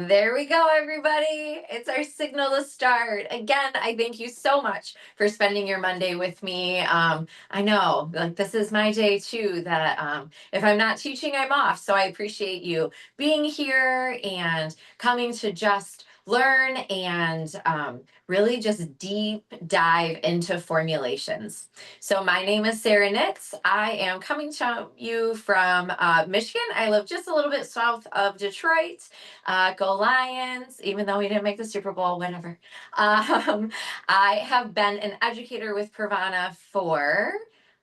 There we go, everybody. It's our signal to start. Again, I thank you so much for spending your Monday with me. I know, like, this is my day too, that if I'm not teaching, I'm off. So I appreciate you being here and coming to just learn and really just deep dive into formulations. So my name is Sarah Nitz. I am coming to you from Michigan. I live just a little bit south of Detroit. Go Lions, even though we didn't make the Super Bowl, whatever. I have been an educator with PRAVANA for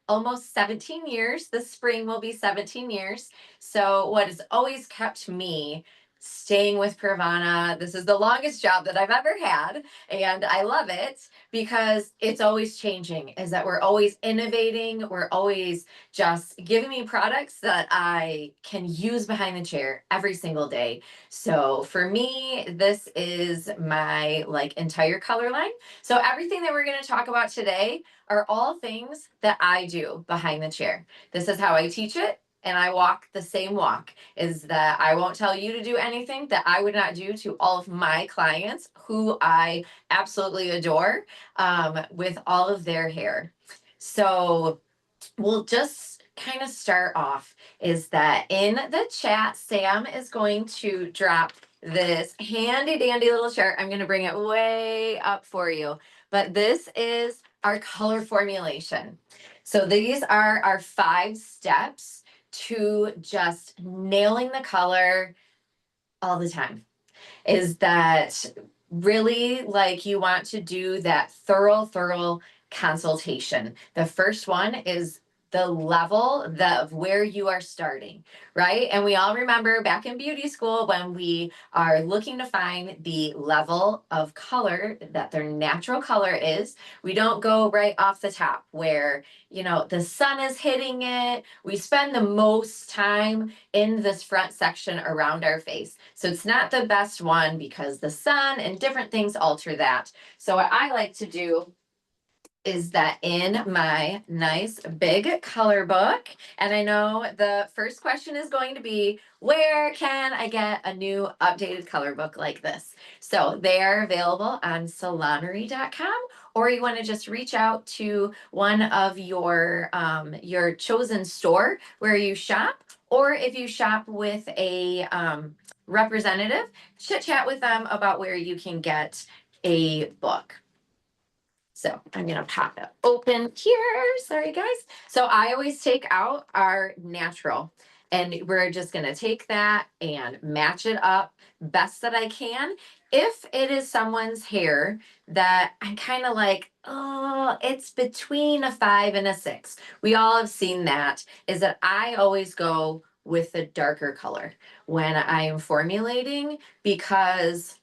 almost 17 years. This spring will be 17 years. So what has always kept me staying with PRAVANA, this is the longest job that I've ever had, and I love it because it's always changing, is that we're always innovating, we're always just giving me products that I can use behind the chair every single day. So for me, this is my entire color line. So everything that we're going to talk about today are all things that I do behind the chair. This is how I teach it. And I walk the same walk, is that I won't tell you to do anything that I would not do to all of my clients who I absolutely adore with all of their hair. So we'll just kind of start off, is that in the chat, Sam is going to drop this handy dandy little chart. I'm going to bring it way up for you, but this is our color formulation. So these are our 5 steps to just nailing the color all the time. Is that really, like, you want to do that thorough consultation. The first one is the level of where you are starting, right? And we all remember back in beauty school when we are looking to find the level of color that their natural color is. We don't go right off the top where, you know, the sun is hitting it. We spend the most time in this front section around our face. So it's not the best one because the sun and different things alter that. So what I like to do is that in my nice big color book, and I know the first question is going to be, where can I get a new updated color book like this? So they are available on salonery.com, or you want to just reach out to one of your chosen store where you shop, or if you shop with a representative, chit chat with them about where you can get a book. So I'm going to pop it open here. Sorry, guys. So I always take out our natural, and we're just going to take that and match it up best that I can. If it is someone's hair that I'm kind of like, oh, it's between a 5 and a 6. We all have seen that, is that I always go with the darker color when I am formulating, because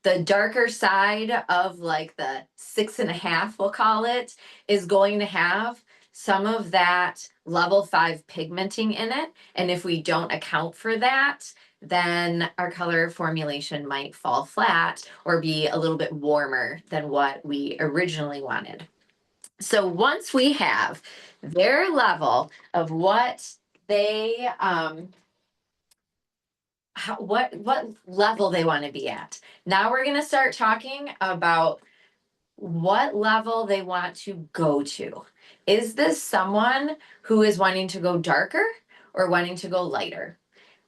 the darker side of like the 6.5, we'll call it, is going to have some of that level 5 pigmenting in it. And if we don't account for that, then our color formulation might fall flat or be a little bit warmer than what we originally wanted. So once we have their level of what they what level they want to be at. Now we're going to start talking about what level they want to go to. Is this someone who is wanting to go darker or wanting to go lighter?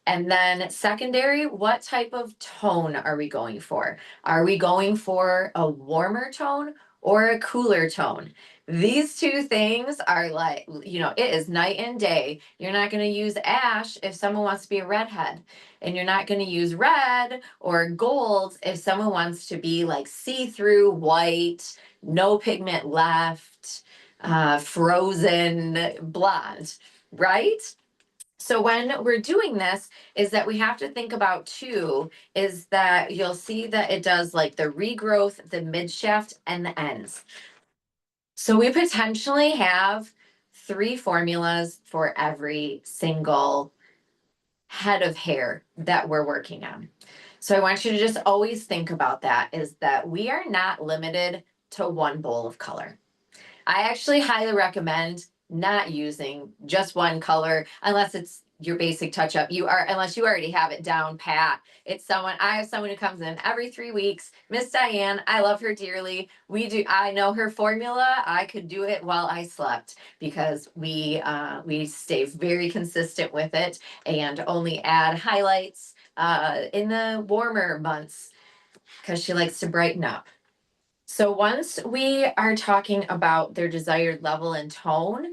And then secondary, what type of tone are we going for? Are we going for a warmer tone or a cooler tone? These two things are like, you know, it is night and day. You're not going to use ash if someone wants to be a redhead, and you're not going to use red or gold if someone wants to be like see-through white, no pigment left, frozen blonde, right? So when we're doing this, is that we have to think about too, is that you'll see that it does like the regrowth, the mid shaft, and the ends. So we potentially have 3 formulas for every single head of hair that we're working on. So I want you to just always think about that, is that we are not limited to one bowl of color. I actually highly recommend not using just one color unless it's your basic touch up. You are, unless you already have it down pat. It's someone, I have someone who comes in every 3 weeks. Miss Diane, I love her dearly. I know her formula. I could do it while I slept because we stay very consistent with it and only add highlights in the warmer months because she likes to brighten up. So once we are talking about their desired level and tone,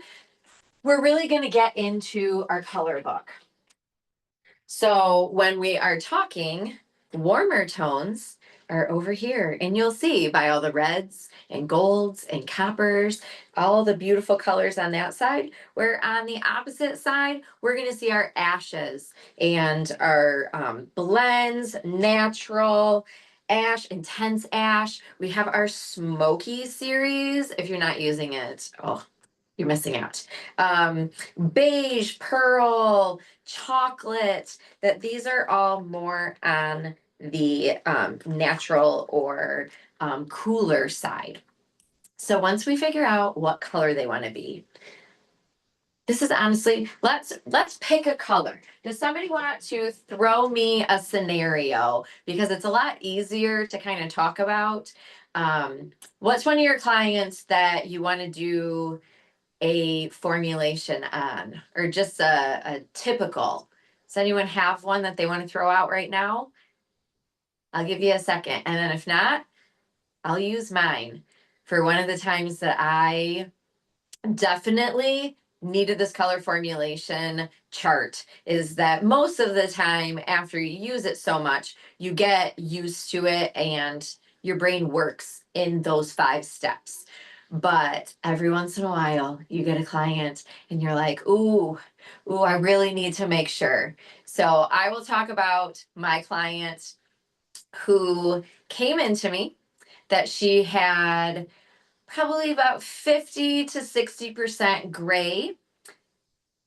we're really going to get into our color book. So when we are talking, warmer tones are over here, and you'll see by all the reds and golds and coppers, all the beautiful colors on that side, where on the opposite side, we're going to see our ashes and our blends, natural, ash, intense ash. We have our smoky series. If you're not using it, oh, you're missing out. Beige, pearl, chocolate, that these are all more on the natural or cooler side. So once we figure out what color they want to be, this is honestly, let's pick a color. Does somebody want to throw me a scenario? Because it's a lot easier to kind of talk about. What's one of your clients that you want to do a formulation on, or just a typical? Does anyone have one that they want to throw out right now? I'll give you a second. And then if not, I'll use mine for one of the times that I definitely needed this color formulation chart. Is that most of the time after you use it so much, you get used to it and your brain works in those 5 steps. But every once in a while, you get a client and you're like, ooh, I really need to make sure. So I will talk about my client who came into me that she had probably about 50 to 60% gray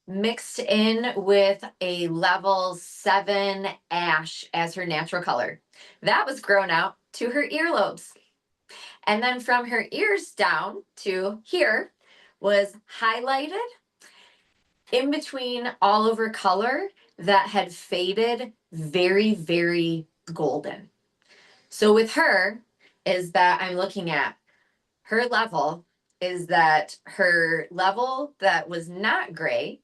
mixed in with a level 7 ash as her natural color. That was grown out to her earlobes. And then from her ears down to here was highlighted in between all over color that had faded very, very golden. So with her is that I'm looking at her level is that her level that was not gray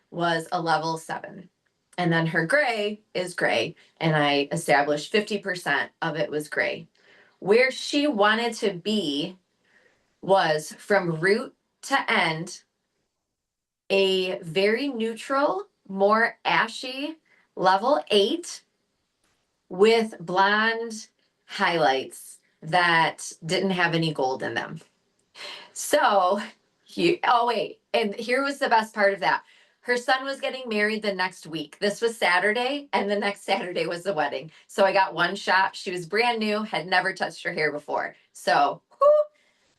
was a level 7. And then her gray is gray. And I established 50% of it was gray. Where she wanted to be was from root to end, a very neutral, more ashy level 8 with blonde highlights that didn't have any gold in them. So, oh wait, and here was the best part of that. Her son was getting married the next week. This was Saturday, and the next Saturday was the wedding. So I got one shot. She was brand new, had never touched her hair before. So, whew,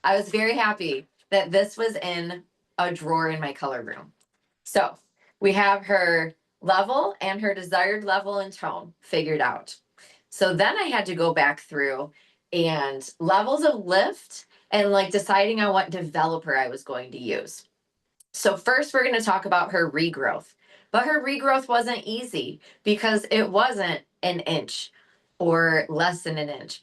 I was very happy that this was in a drawer in my color room. So we have her level and her desired level and tone figured out. So then I had to go back through and levels of lift and like deciding on what developer I was going to use. So first we're going to talk about her regrowth. But her regrowth wasn't easy because it wasn't an inch or less than an inch.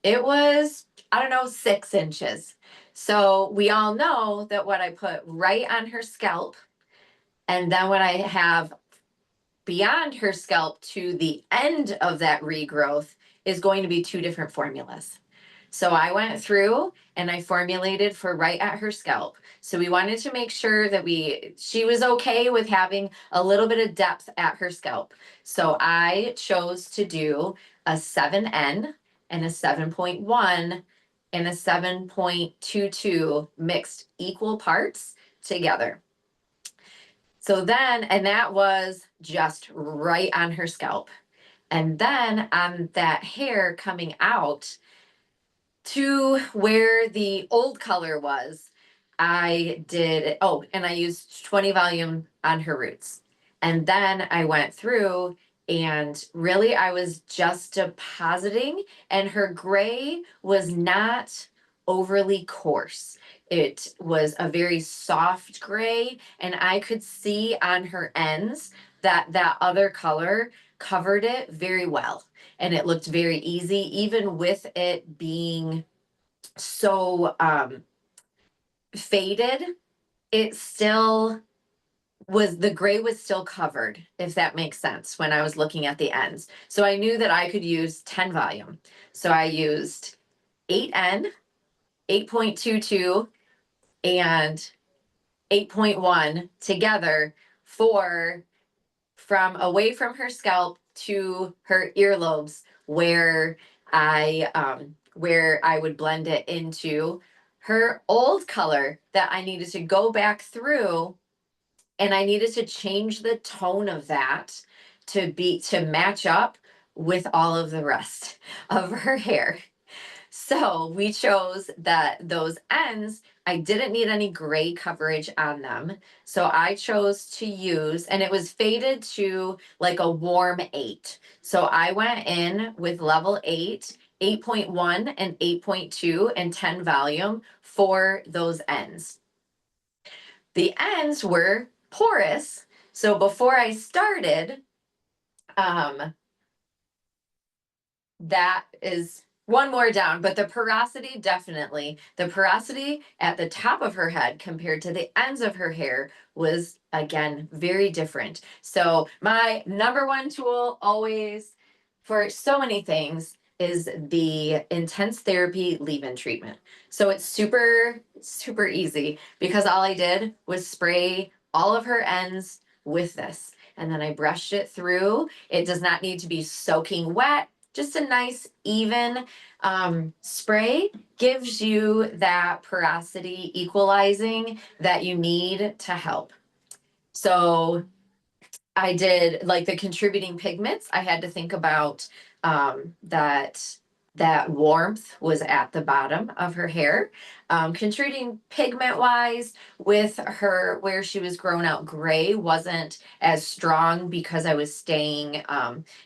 It was, I don't know, 6 inches. So we all know that what I put right on her scalp and then what I have beyond her scalp to the end of that regrowth is going to be 2 different formulas. So I went through and I formulated for right at her scalp. So we wanted to make sure that she was okay with having a little bit of depth at her scalp. So I chose to do a 7N and a 7.1 and a 7.22 mixed equal parts together. So then, and that was just right on her scalp. And then on that hair coming out to where the old color was, I did, oh, and I used 20 volume on her roots. And then I went through and really I was just depositing, and her gray was not overly coarse. It was a very soft gray, and I could see on her ends that other color covered it very well. And it looked very easy, even with it being so faded, it still was, the gray was still covered, if that makes sense, when I was looking at the ends. So I knew that I could use 10 volume. So I used 8N, 8.22, and 8.1 together for from away from her scalp to her earlobes, where I would blend it into her old color that I needed to go back through, and I needed to change the tone of that to match up with all of the rest of her hair. So we chose that those ends, I didn't need any gray coverage on them. So I chose to use, and it was faded to like a warm 8. So I went in with level 8, 8.1 and 8.2 and 10 volume for those ends. The ends were porous. So before I started, that is one more down, but the porosity, definitely. The porosity at the top of her head compared to the ends of her hair was, again, very different. So my number one tool always for so many things is the intense therapy leave-in treatment. So it's super, super easy because all I did was spray all of her ends with this. And then I brushed it through. It does not need to be soaking wet. Just a nice even spray gives you that porosity equalizing that you need to help. So I did like the contributing pigments. I had to think about that warmth was at the bottom of her hair. Contributing pigment wise, with her where she was grown out gray wasn't as strong because I was staying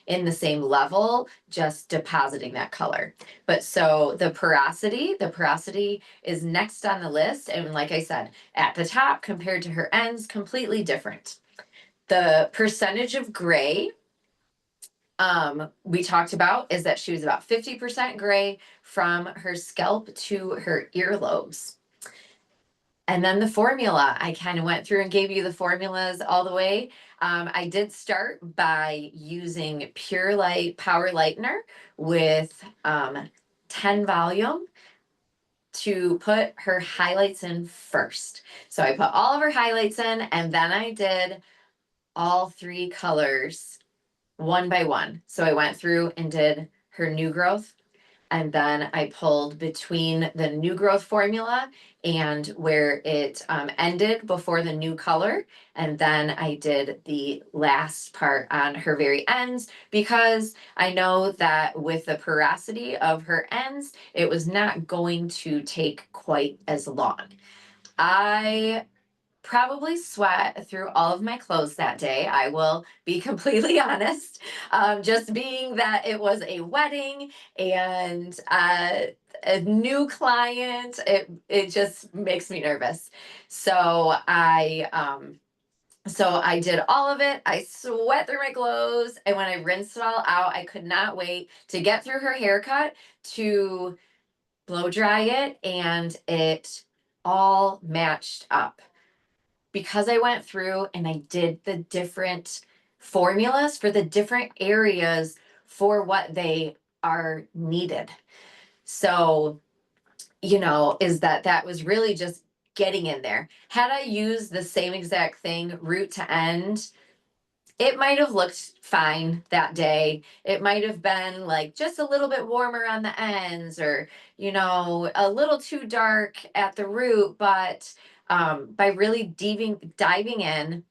in the same level, just depositing that color. But so the porosity is next on the list. And like I said, at the top compared to her ends, completely different. The percentage of gray we talked about is that she was about 50% gray from her scalp to her earlobes. And then the formula, I kind of went through and gave you the formulas all the way. I did start by using Pure Light Power Lightener with 10 volume to put her highlights in first. So I put all of her highlights in, and then I did all 3 colors one by one. So I went through and did her new growth, and then I pulled between the new growth formula and where it ended before the new color. And then I did the last part on her very ends because I know that with the porosity of her ends, it was not going to take quite as long. I probably sweat through all of my clothes that day. I will be completely honest. Just being that it was a wedding and a new client, it just makes me nervous. So I did all of it. I sweat through my clothes, and when I rinsed it all out, I could not wait to get through her haircut to blow dry it, and it all matched up because I went through and I did the different formulas for the different areas for what they are needed. So, that was really just getting in there. Had I used the same exact thing root to end, it might have looked fine that day. It might have been like just a little bit warmer on the ends, or, a little too dark at the root. But by really diving in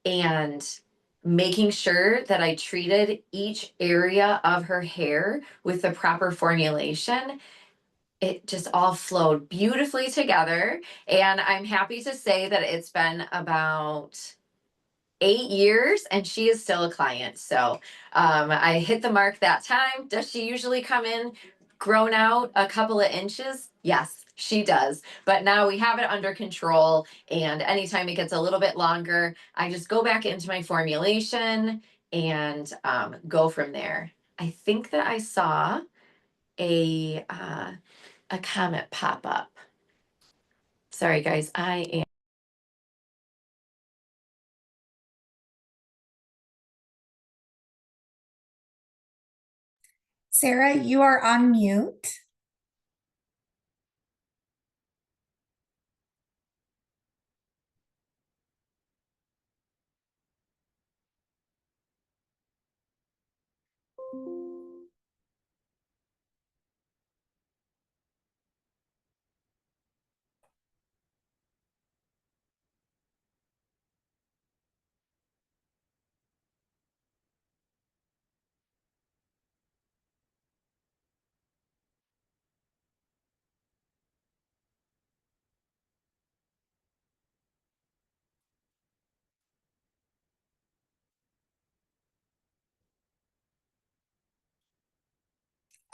and making sure that I treated each area of her hair with the proper formulation, it just all flowed beautifully together. And I'm happy to say that it's been about 8 years and she is still a client. So I hit the mark that time. Does she usually come in grown out a couple of inches? Yes. She does. But now we have it under control. And anytime it gets a little bit longer, I just go back into my formulation and go from there. I think that I saw a comment pop up. Sorry, guys. I am. Sarah, you are on mute.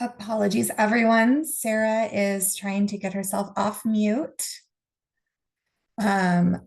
Apologies, everyone. Sarah is trying to get herself off mute. Um,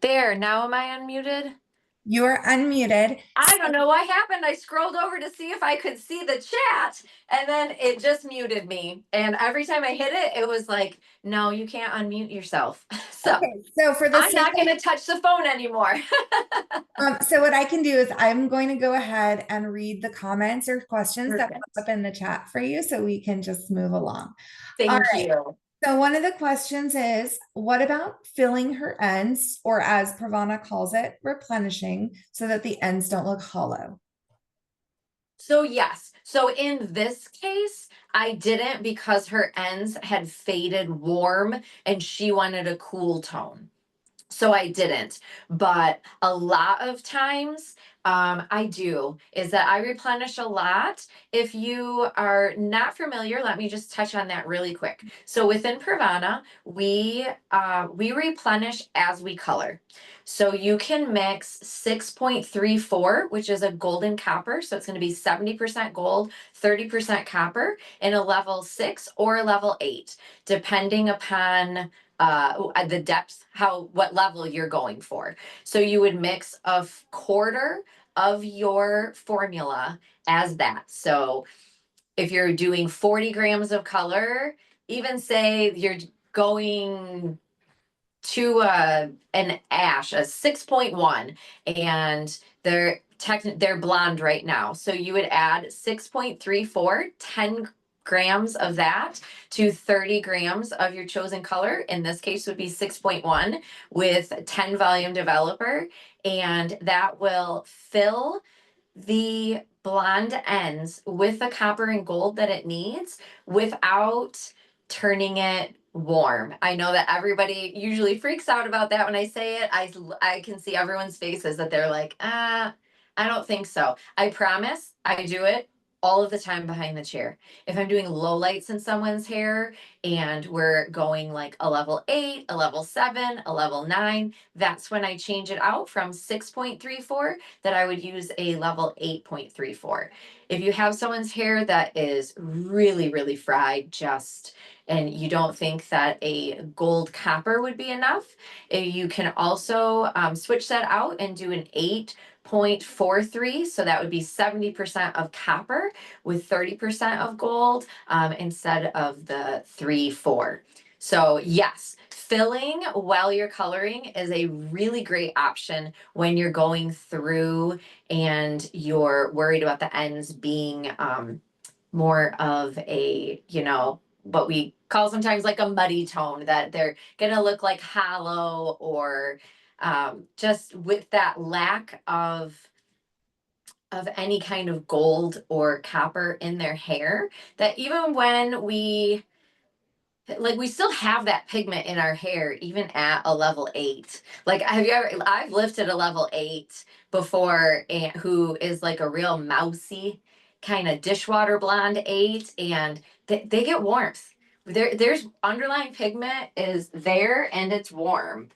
There, now am I unmuted? you are unmuted. I don't know what happened. I scrolled over to see if I could see the chat and then it just muted me. And every time I hit it, it was like, no, you can't unmute yourself. So Okay, so for the I'm not going to touch the phone anymore. so what I can do is I'm going to go ahead and read the comments or questions that Perfect. pop up in the chat for you so we can just move along. All Thank right. you. So one of the questions is, what about filling her ends, or as Pravana calls it, replenishing, so that the ends don't look hollow? So yes. So in this case, I didn't because her ends had faded warm and she wanted a cool tone. So I didn't, but a lot of times I do is that I replenish a lot. If you are not familiar, let me just touch on that really quick. So within Pravana, we replenish as we color. So you can mix 6.34, which is a golden copper. So it's going to be 70% gold, 30% copper in a level 6 or a level 8, depending upon the depth, what level you're going for. So you would mix a quarter of your formula as that. So if you're doing 40 grams of color, even say you're going to an ash, a 6.1, and they're blonde right now. So you would add 6.34, 10 grams of that to 30 grams of your chosen color. In this case would be 6.1 with 10 volume developer, and that will fill the blonde ends with the copper and gold that it needs without turning it warm. I know that everybody usually freaks out about that when I say it. I can see everyone's faces that they're like, I don't think so. I promise I do it all of the time behind the chair. If I'm doing low lights in someone's hair and we're going like a level 8, a level 7, a level 9, that's when I change it out from 6.34 that I would use a level 8.34. If you have someone's hair that is really, really fried, and you don't think that a gold copper would be enough, you can also switch that out and do an 8.43. So that would be 70% of copper with 30% of gold instead of the 3.4. So yes, filling while you're coloring is a really great option when you're going through and you're worried about the ends being more of a, what we call sometimes like a muddy tone, that they're going to look like hollow, or just with that lack of of any kind of gold or copper in their hair, that even when we still have that pigment in our hair even at a level 8. Like, have you ever, I've lifted a level 8 before, and who is like a real mousy kind of dishwater blonde 8, and they get warmth. There's underlying pigment is there and it's warm.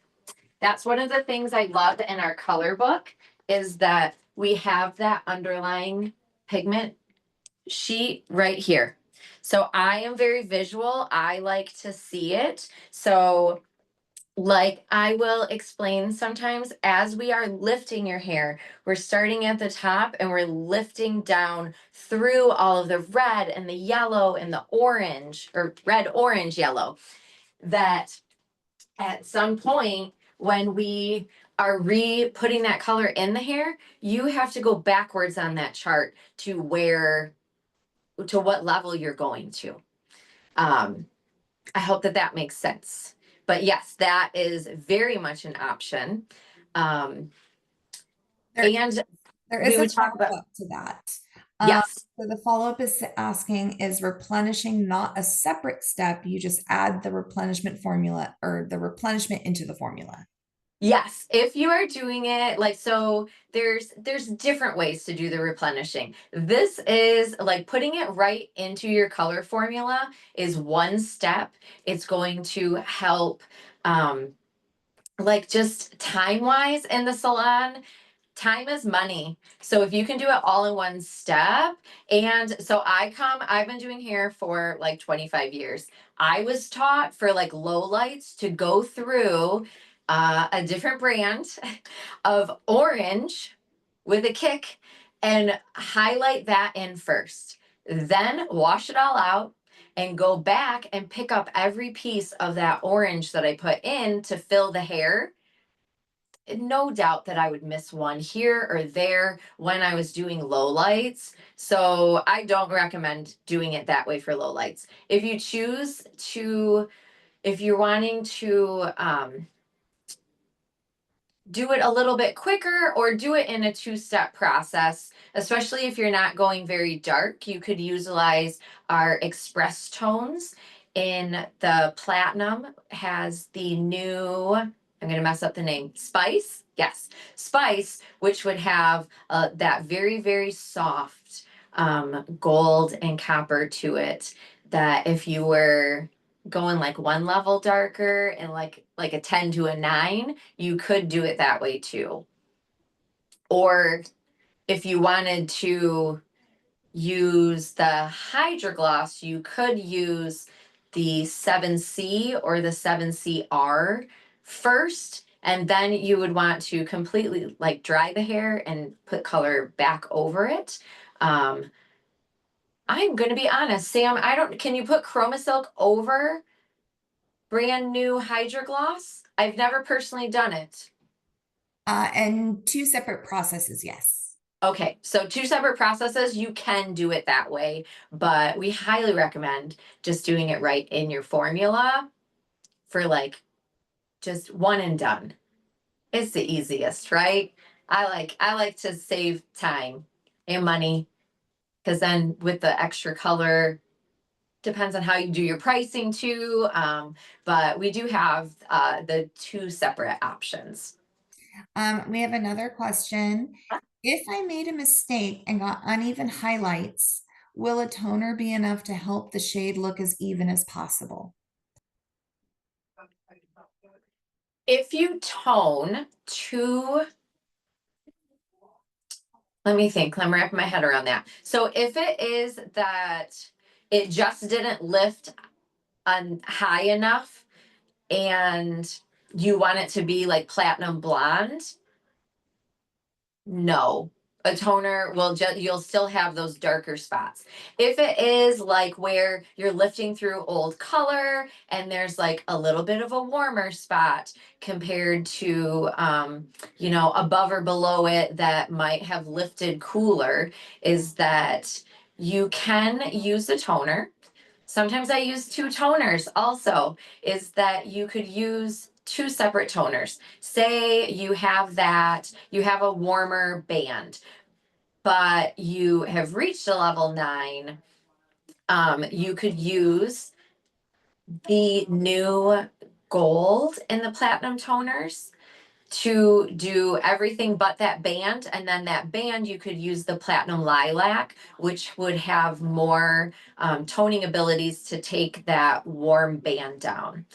That's one of the things I love in our color book, is that we have that underlying pigment sheet right here. So I am very visual. I like to see it. So, like, I will explain sometimes as we are lifting your hair, we're starting at the top and we're lifting down through all of the red and the yellow and the orange, or red, orange, yellow, that at some point when we are putting that color in the hair, you have to go backwards on that chart to what level you're going to. I hope that that makes sense. But yes, that is very much an option. There, And there we is a would talk about, follow-up to that. yes, So the follow-up is asking, is replenishing not a separate step? You just add the replenishment formula or the replenishment into the formula. yes. If you are doing it like so, there's different ways to do the replenishing. This is like putting it right into your color formula is one step. It's going to help like just time wise in the salon. Time is money. So if you can do it all in one step, and so I've been doing hair for like 25 years. I was taught for like low lights to go through a different brand of orange with a kick and highlight that in first. Then wash it all out and go back and pick up every piece of that orange that I put in to fill the hair. No doubt that I would miss one here or there when I was doing low lights. So I don't recommend doing it that way for low lights. If you choose to, if you're wanting to do it a little bit quicker or do it in a two-step process, especially if you're not going very dark, you could utilize our express tones. In the platinum has the new, I'm going to mess up the name, Spice. Yes, Spice, which would have that very, very soft gold and copper to it, that if you were going like one level darker and like a 10 to a 9, you could do it that way too. Or if you wanted to use the Hydra Gloss, you could use the 7C or the 7CR first, and then you would want to completely like dry the hair and put color back over it. I'm going to be honest, Sam, can you put ChromaSilk over brand new Hydra Gloss? I've never personally done it. And two separate processes, yes. Okay, so two separate processes, you can do it that way, but we highly recommend just doing it right in your formula for like just one and done. It's the easiest, right? I like to save time and money, because then with the extra color, depends on how you do your pricing too. But we do have the two separate options. We have another question. If I made a mistake and got uneven highlights, will a toner be enough to help the shade look as even as possible? If you tone to, let me think, let me wrap my head around that. So if it is that it just didn't lift on high enough and you want it to be like platinum blonde, no. A toner will just, you'll still have those darker spots. If it is like where you're lifting through old color and there's like a little bit of a warmer spot compared to, above or below it that might have lifted cooler, is that you can use the toner. Sometimes I use two toners also, is that you could use two separate toners. Say you have a warmer band, but you have reached a level 9, you could use the new gold in the platinum toners to do everything but that band. And then that band, you could use the platinum lilac, which would have more toning abilities to take that warm band down.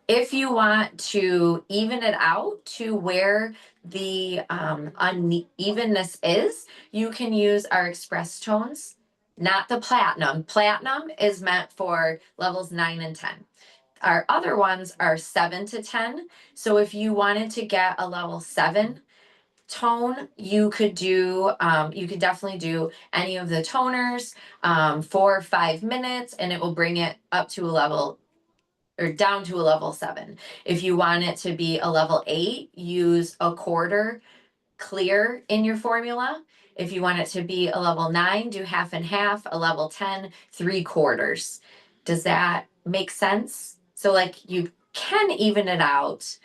If you want to even it out to where the unevenness is, you can use our express tones, not the platinum. Platinum is meant for levels 9 and 10. Our other ones are 7 to 10. So if you wanted to get a level 7 tone, you could definitely do any of the toners for 5 minutes, and it will bring it up to a level or down to a level 7. If you want it to be a level 8, use a quarter clear in your formula. If you want it to be a level 9, do half and half. A level 10, 3/4. Does that make sense? So like you can even it out.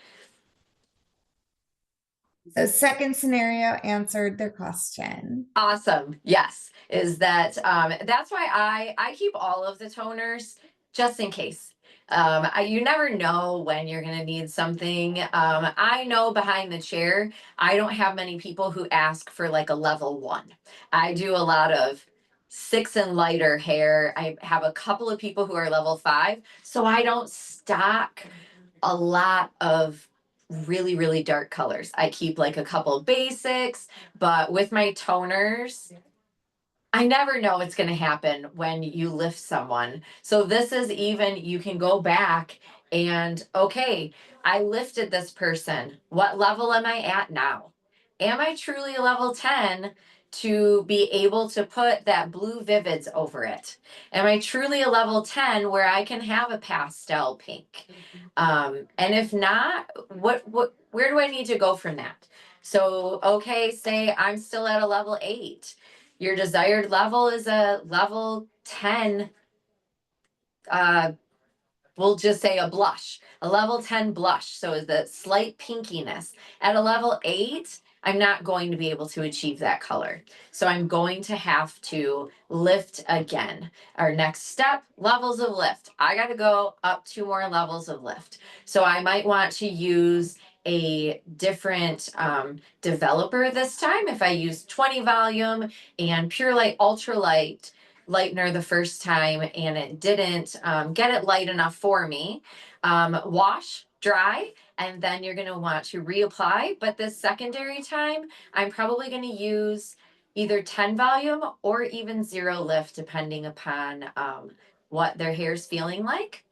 The second scenario answered their question. Awesome. Yes. Is that that's why I keep all of the toners just in case. You never know when you're going to need something. I know behind the chair, I don't have many people who ask for like a level 1. I do a lot of 6 and lighter hair. I have a couple of people who are level 5, so I don't stock a lot of really, really dark colors. I keep like a couple of basics, but with my toners, I never know what's going to happen when you lift someone. So this is even, you can go back and, okay, I lifted this person. What level am I at now? Am I truly a level 10 to be able to put that blue vivids over it? Am I truly a level 10 where I can have a pastel pink? And if not, where do I need to go from that? So, okay, say I'm still at a level 8. Your desired level is a level 10, uh, we'll just say a blush, a level 10 blush. So is the slight pinkiness. At a level 8, I'm not going to be able to achieve that color. So I'm going to have to lift again. Our next step, levels of lift. I got to go up 2 more levels of lift. So I might want to use a different developer this time. If I use 20 volume and Pure Light Ultralight lightener the first time and it didn't get it light enough for me, wash, dry, and then you're going to want to reapply. But this secondary time, I'm probably going to use either 10 volume or even 0 lift, depending upon what their hair's feeling like.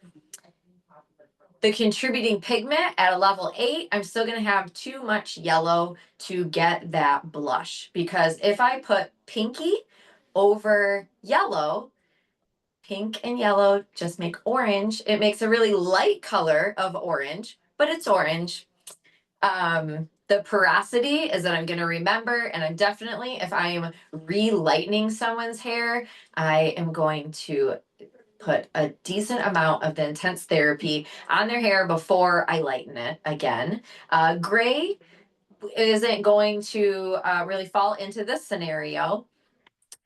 The contributing pigment at a level 8, I'm still going to have too much yellow to get that blush, because if I put pinky over yellow, pink and yellow just make orange. It makes a really light color of orange, but it's orange. The porosity is that I'm going to remember, and I'm definitely, if I am re-lightening someone's hair, I am going to put a decent amount of the Intense Therapy on their hair before I lighten it again. Gray isn't going to really fall into this scenario.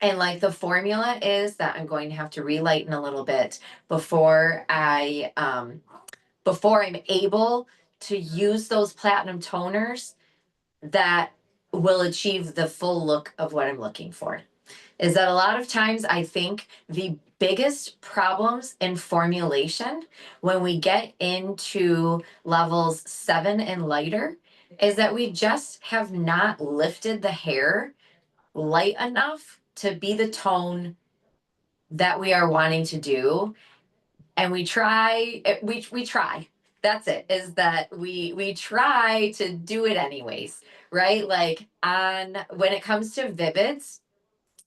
And like the formula is that I'm going to have to relighten a little bit before before I'm able to use those platinum toners that will achieve the full look of what I'm looking for. Is that a lot of times I think the biggest problems in formulation when we get into levels 7 and lighter is that we just have not lifted the hair light enough to be the tone that we are wanting to do. And we try, we try. That's it, is that we try to do it anyways, right? Like on when it comes to vivids,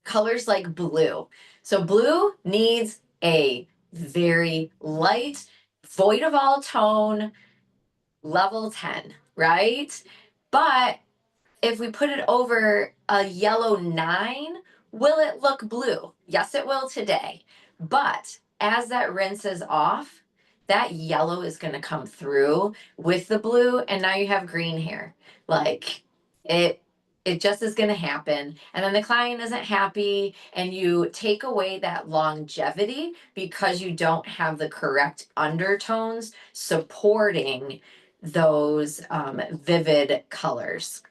colors like blue. So blue needs a very light, void of all tone, level 10, right? But if we put it over a yellow 9, will it look blue? Yes, it will today. But as that rinses off, that yellow is going to come through with the blue, and now you have green hair. Like it it just is going to happen. And then the client isn't happy, and you take away that longevity because you don't have the correct undertones supporting those vivid colors.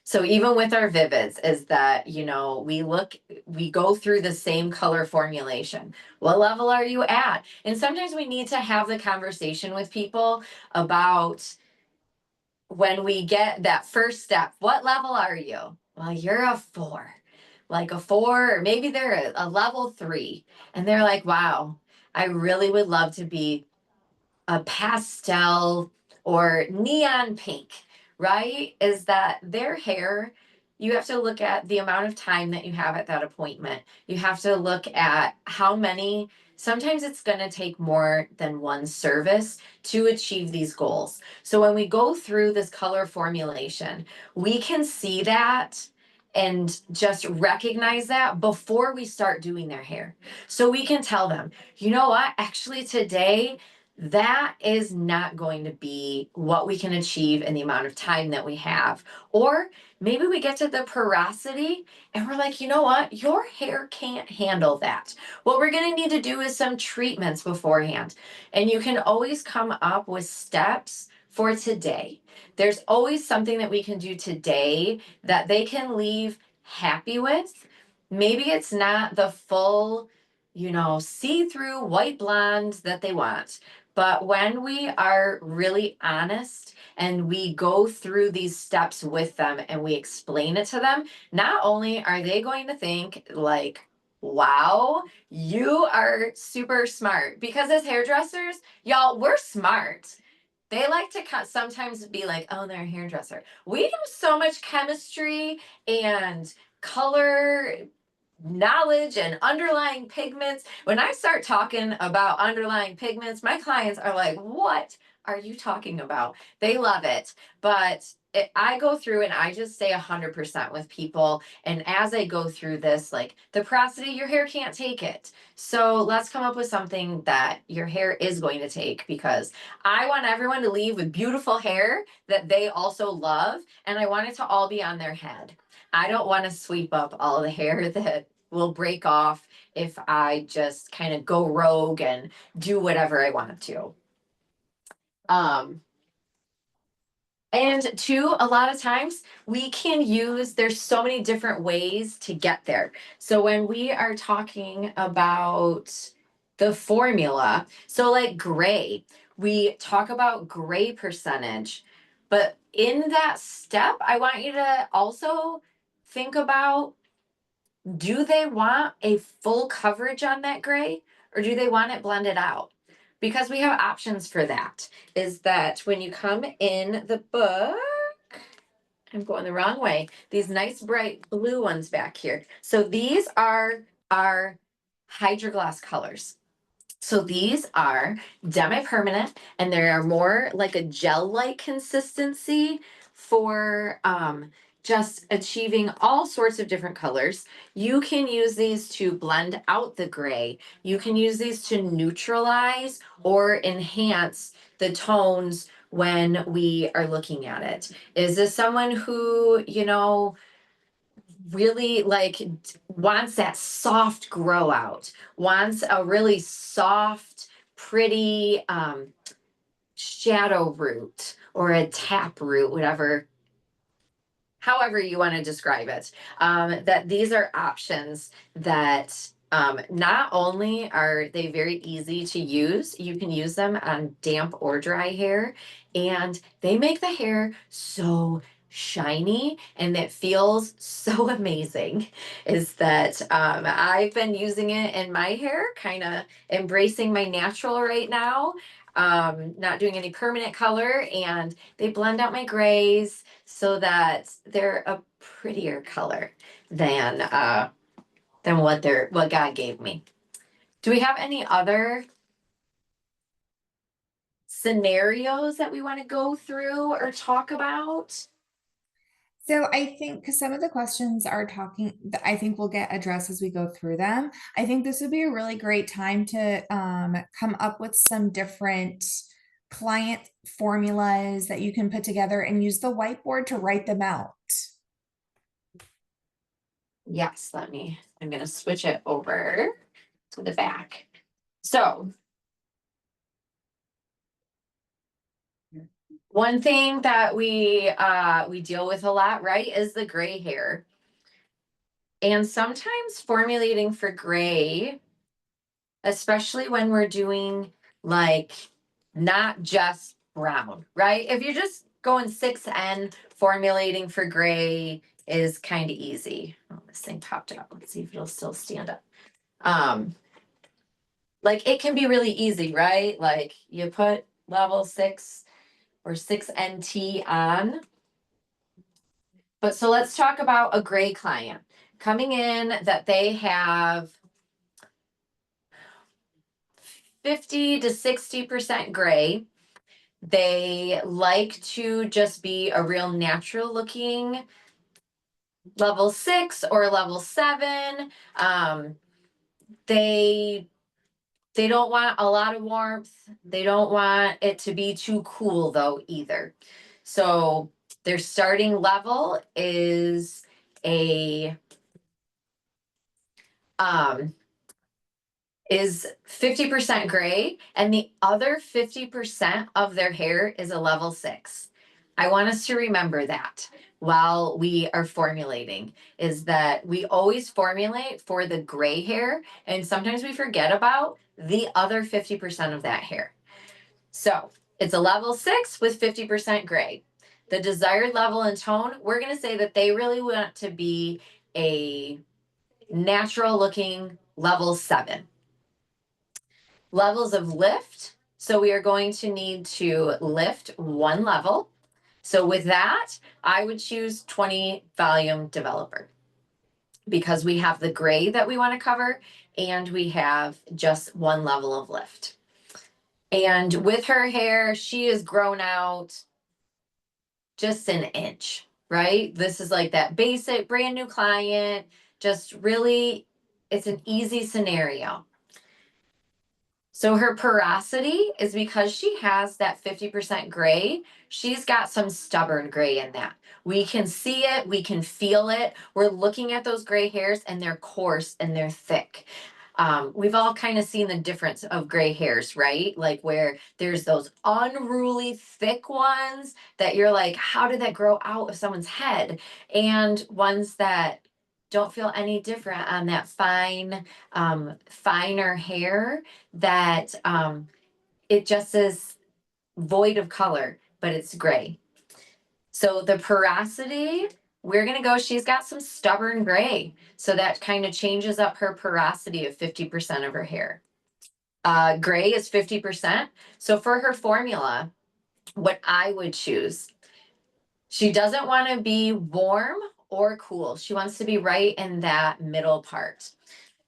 So even with our vivids, is that, we go through the same color formulation. What level are you at? And sometimes we need to have the conversation with people about, when we get that first step, what level are you? Well, you're a 4, like a 4, or maybe they're a level 3. And they're like, wow, I really would love to be a pastel or neon pink, right? Is that their hair? You have to look at the amount of time that you have at that appointment. You have to look at how many, sometimes it's going to take more than one service to achieve these goals. So when we go through this color formulation, we can see that and just recognize that before we start doing their hair. So we can tell them, you know what, actually today, that is not going to be what we can achieve in the amount of time that we have. Or maybe we get to the porosity and we're like, you know what? Your hair can't handle that. What we're going to need to do is some treatments beforehand. And you can always come up with steps for today. There's always something that we can do today that they can leave happy with. Maybe it's not the full, see-through white blonde that they want. But when we are really honest and we go through these steps with them and we explain it to them, not only are they going to think like, wow, you are super smart. Because as hairdressers, y'all, we're smart. They like to sometimes be like, oh, they're a hairdresser. We do so much chemistry and color knowledge and underlying pigments. When I start talking about underlying pigments, my clients are like, what are you talking about? They love it. But I go through and I just say 100% with people. And as I go through this, like the porosity, your hair can't take it. So let's come up with something that your hair is going to take, because I want everyone to leave with beautiful hair that they also love. And I want it to all be on their head. I don't want to sweep up all the hair that will break off if I just kind of go rogue and do whatever I want to. Um, and two, a lot of times we can use, there's so many different ways to get there. So when we are talking about the formula, so like gray, we talk about gray percentage, but in that step, I want you to also think about, do they want a full coverage on that gray, or do they want it blended out? Because we have options for that. Is that when you come in the book, I'm going the wrong way. These nice bright blue ones back here. So these are our hydrogloss colors. So these are demi-permanent, and they are more like a gel-like consistency for just achieving all sorts of different colors. You can use these to blend out the gray. You can use these to neutralize or enhance the tones when we are looking at it. Is this someone who, really like wants that soft grow out, wants a really soft, pretty shadow root or a tap root, whatever, however you want to describe it, that these are options that not only are they very easy to use, you can use them on damp or dry hair, and they make the hair so shiny and it feels so amazing. Is that I've been using it in my hair, kind of embracing my natural right now, not doing any permanent color, and they blend out my grays so that they're a prettier color than what God gave me. Do we have any other scenarios that we want to go through or talk about? So I think because some of the questions are talking, I think we'll get addressed as we go through them. I think this would be a really great time to come up with some different client formulas that you can put together and use the whiteboard to write them out. Yes, I'm gonna switch it over to the back. So one thing that we deal with a lot, right, is the gray hair. And sometimes formulating for gray, especially when we're doing like not just brown, right? If you're just going 6N, formulating for gray is kind of easy. Oh, this thing popped up. Let's see if it'll still stand up. Um, like it can be really easy, right? Like you put level 6 or 6NT on. But so let's talk about a gray client coming in that they have 50 to 60% gray. They like to just be a real natural looking level 6 or level 7. They they don't want a lot of warmth. They don't want it to be too cool though either. So their starting level a um is 50% gray, and the other 50% of their hair is a level 6. I want us to remember that while we are formulating, is that we always formulate for the gray hair, and sometimes we forget about the other 50% of that hair. So it's a level 6 with 50% gray. The desired level and tone, we're going to say that they really want to be a natural looking level 7. Levels of lift. So we are going to need to lift one level. So with that, I would choose 20 volume developer because we have the gray that we want to cover and we have just one level of lift. And with her hair, she is grown out just an inch, right? This is like that basic brand new client, just really, it's an easy scenario. So her porosity is because she has that 50% gray. She's got some stubborn gray in that. We can see it, we can feel it. We're looking at those gray hairs and they're coarse and they're thick. We've all kind of seen the difference of gray hairs, right? Like where there's those unruly thick ones that you're like, how did that grow out of someone's head? And ones that don't feel any different on that finer hair that it just is void of color, but it's gray. So the porosity, we're gonna go, she's got some stubborn gray. So that kind of changes up her porosity of 50% of her hair. Gray is 50%. So for her formula, what I would choose, she doesn't want to be warm or cool. She wants to be right in that middle part.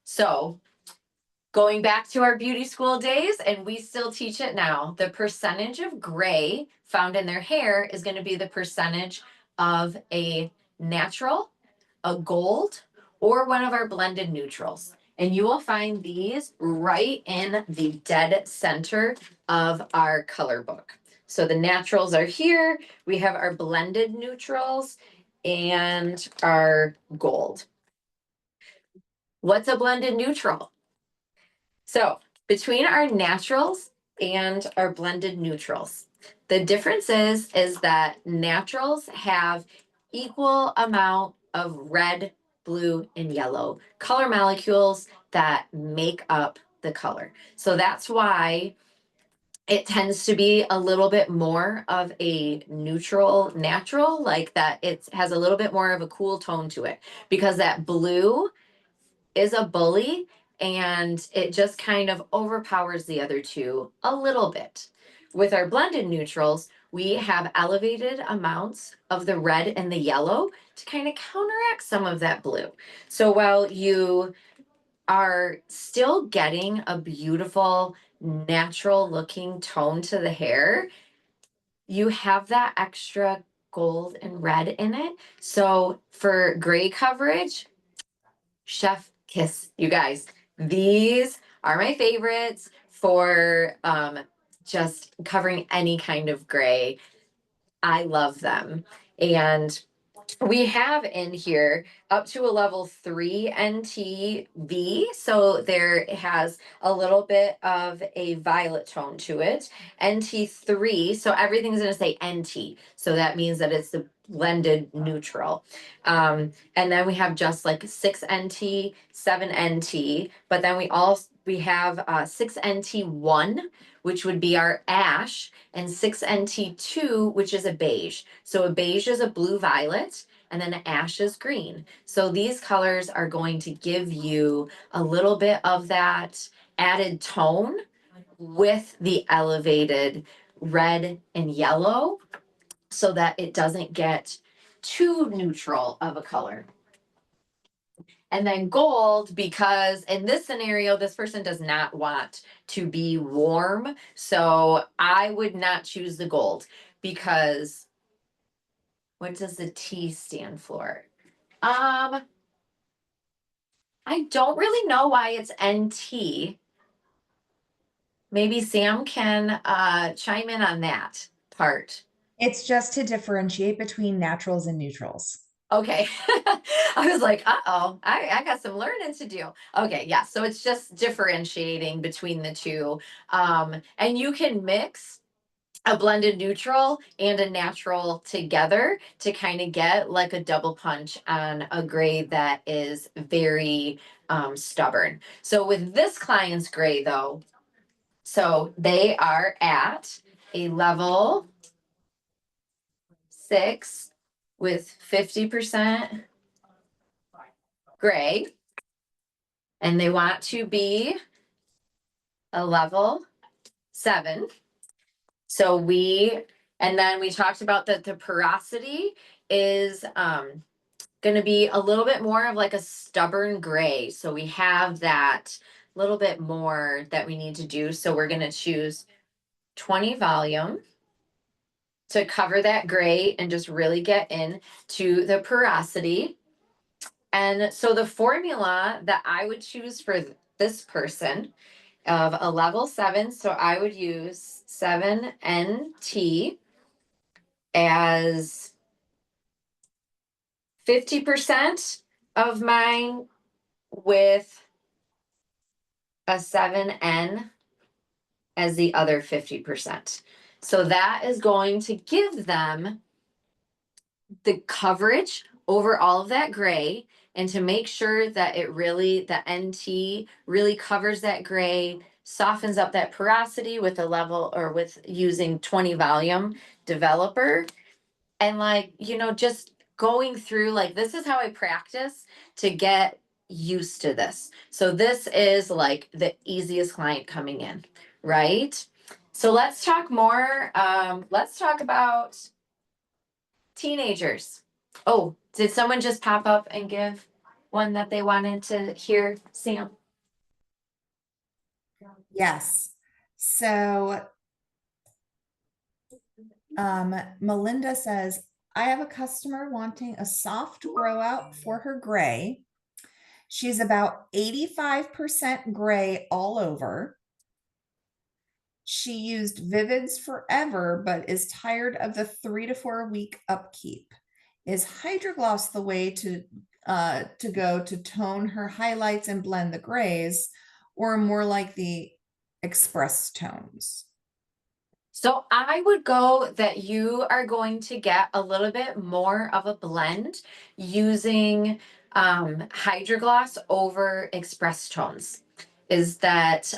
So going back to our beauty school days, and we still teach it now, the percentage of gray found in their hair is going to be the percentage of a natural, a gold, or one of our blended neutrals. And you will find these right in the dead center of our color book. So the naturals are here. We have our blended neutrals and our gold. What's a blended neutral? So between our naturals and our blended neutrals, the difference is that naturals have equal amount of red, blue, and yellow color molecules that make up the color. So that's why it tends to be a little bit more of a neutral natural, like that it has a little bit more of a cool tone to it, because that blue is a bully and it just kind of overpowers the other two a little bit. With our blended neutrals, we have elevated amounts of the red and the yellow to kind of counteract some of that blue. So while you are still getting a beautiful, natural looking tone to the hair, you have that extra gold and red in it. So for gray coverage, chef kiss, you guys. These are my favorites for just covering any kind of gray. I love them. And we have in here up to a level 3 NTV. So there has a little bit of a violet tone to it. NT3, so everything's going to say NT. So that means that it's the blended neutral. And then we have just like 6NT, 7NT, but then we have 6NT1, which would be our ash, and 6NT2, which is a beige. So a beige is a blue violet, and then ash is green. So these colors are going to give you a little bit of that added tone with the elevated red and yellow so that it doesn't get too neutral of a color. And then gold, because in this scenario, this person does not want to be warm. So I would not choose the gold because what does the T stand for? I don't really know why it's NT. Maybe Sam can chime in on that part. It's just to differentiate between naturals and neutrals. Okay. I was like, uh-oh, I got some learning to do. Okay, yeah. So it's just differentiating between the two. And you can mix a blended neutral and a natural together to kind of get like a double punch on a grade that is very stubborn. So with this client's gray though, so they are at a level 6 with 50% gray, and they want to be a level 7. So and then we talked about that the porosity is going to be a little bit more of like a stubborn gray. So we have that little bit more that we need to do. So we're going to choose 20 volume to cover that gray and just really get in to the porosity. And so the formula that I would choose for this person of a level 7, so I would use 7NT as 50% of mine with a 7N as the other 50%. So that is going to give them the coverage over all of that gray and to make sure that the NT really covers that gray, softens up that porosity with a level or with using 20 volume developer. And like, just going through like, this is how I practice to get used to this. So this is like the easiest client coming in, right? So let's talk more. Let's talk about teenagers. Oh, did someone just pop up and give one that they wanted to hear, Sam? Yes. So Melinda says, I have a customer wanting a soft grow out for her gray. She's about 85% gray all over. She used Vivids forever, but is tired of the 3 to 4 week upkeep. Is Hydrogloss the way to go to tone her highlights and blend the grays, or more like the express tones? So I would go that you are going to get a little bit more of a blend using Hydrogloss over Express Tones. Is that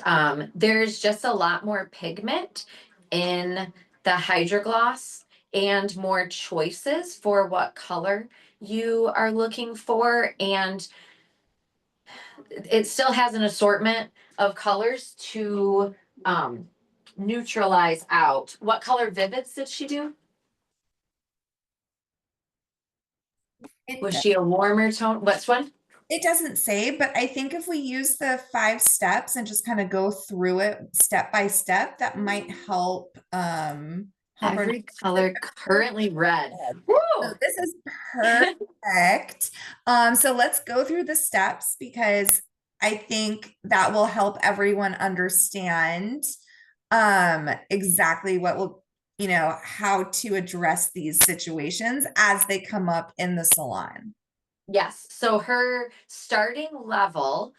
there's just a lot more pigment in the Hydrogloss and more choices for what color you are looking for. And it still has an assortment of colors to neutralize out. What color Vivids did she do? It, Was she a warmer tone? What's one? it doesn't say, but I think if we use the 5 steps and just kind of go through it step by step, that might help our. Every color currently red. So Woo! this is perfect. So let's go through the steps because I think that will help everyone understand exactly what will how to address these situations as they come up in the salon. Yes. So her starting level,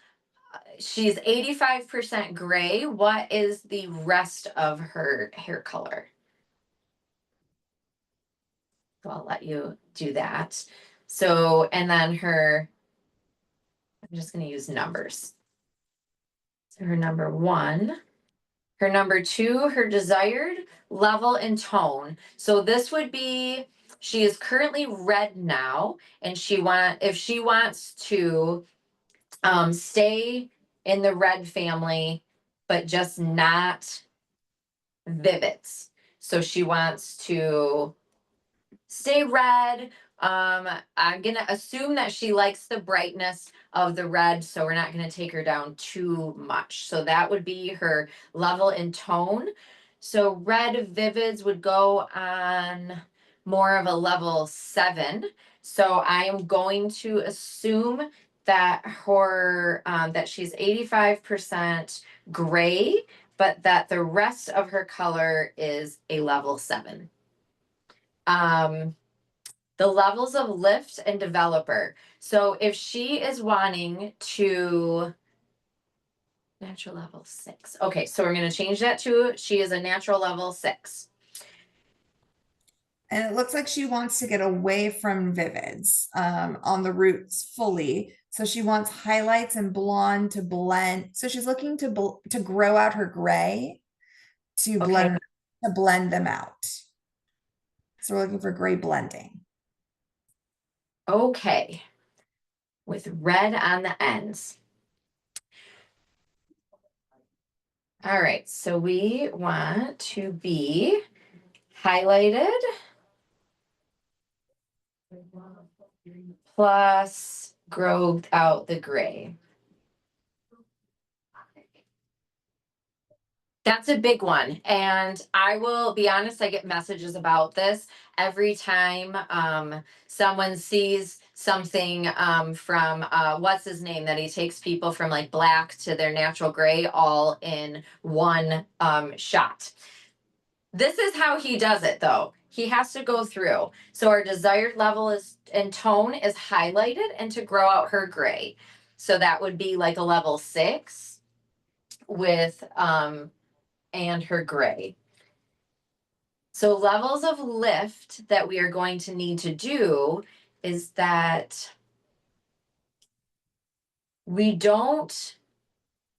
she's 85% gray. What is the rest of her hair color? So I'll let you do that. So, and then I'm just going to use numbers. So her number 1, her number 2, her desired level and tone. So this would be, she is currently red now, and if she wants to stay in the red family, but just not vivids. So she wants to stay red. I'm gonna assume that she likes the brightness of the red, so we're not gonna take her down too much. So that would be her level and tone. So red vivids would go on more of a level 7. So I am going to assume that that she's 85% gray, but that the rest of her color is a level 7. Um, the levels of lift and developer. So if she is wanting to natural level 6. Okay, so we're going to change that to she is a natural level 6. And it looks like she wants to get away from vivids on the roots fully. So she wants highlights and blonde to blend. So she's looking to grow out her gray to Okay. blend them out. So we're looking for gray blending. Okay. With red on the ends. All right, so we want to be highlighted plus grow out the gray. That's a big one. And I will be honest, I get messages about this every time someone sees something from what's his name, that he takes people from like black to their natural gray all in one shot. This is how he does it though. He has to go through. So our desired level is and tone is highlighted and to grow out her gray. So that would be like a level 6 with and her gray. So levels of lift that we are going to need to do is that we don't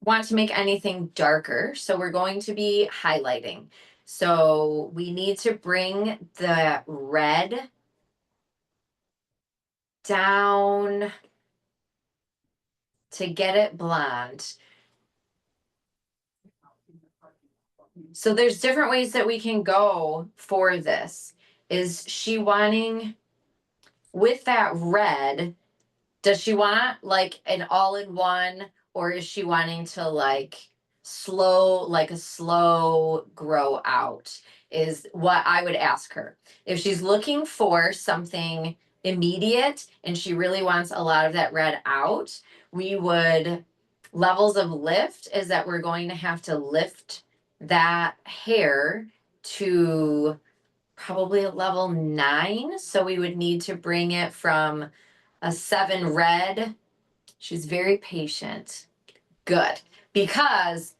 want to make anything darker. So we're going to be highlighting. So we need to bring the red down to get it blonde. So there's different ways that we can go for this. Is she wanting with that red, does she want like an all-in-one, or is she wanting to like a slow grow out? Is what I would ask her. If she's looking for something immediate and she really wants a lot of that red out, we would levels of lift is that we're going to have to lift that hair to probably a level 9. So we would need to bring it from a 7 red. She's very patient. Good. Because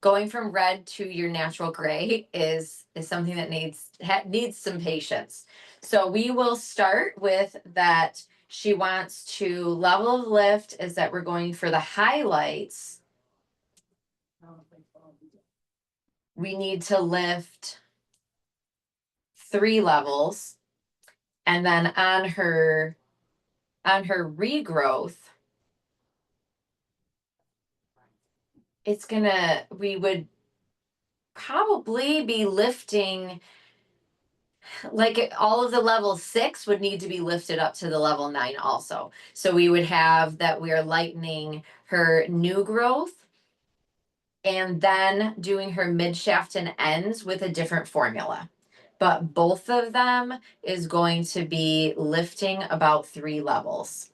going from red to your natural gray is something that needs some patience. So we will start with that she wants to level of lift is that we're going for the highlights. We need to lift 3 levels, and then on her regrowth, we would probably be lifting like all of the level 6 would need to be lifted up to the level 9 also. So we would have that we are lightening her new growth and then doing her mid shaft and ends with a different formula. But both of them is going to be lifting about 3 levels.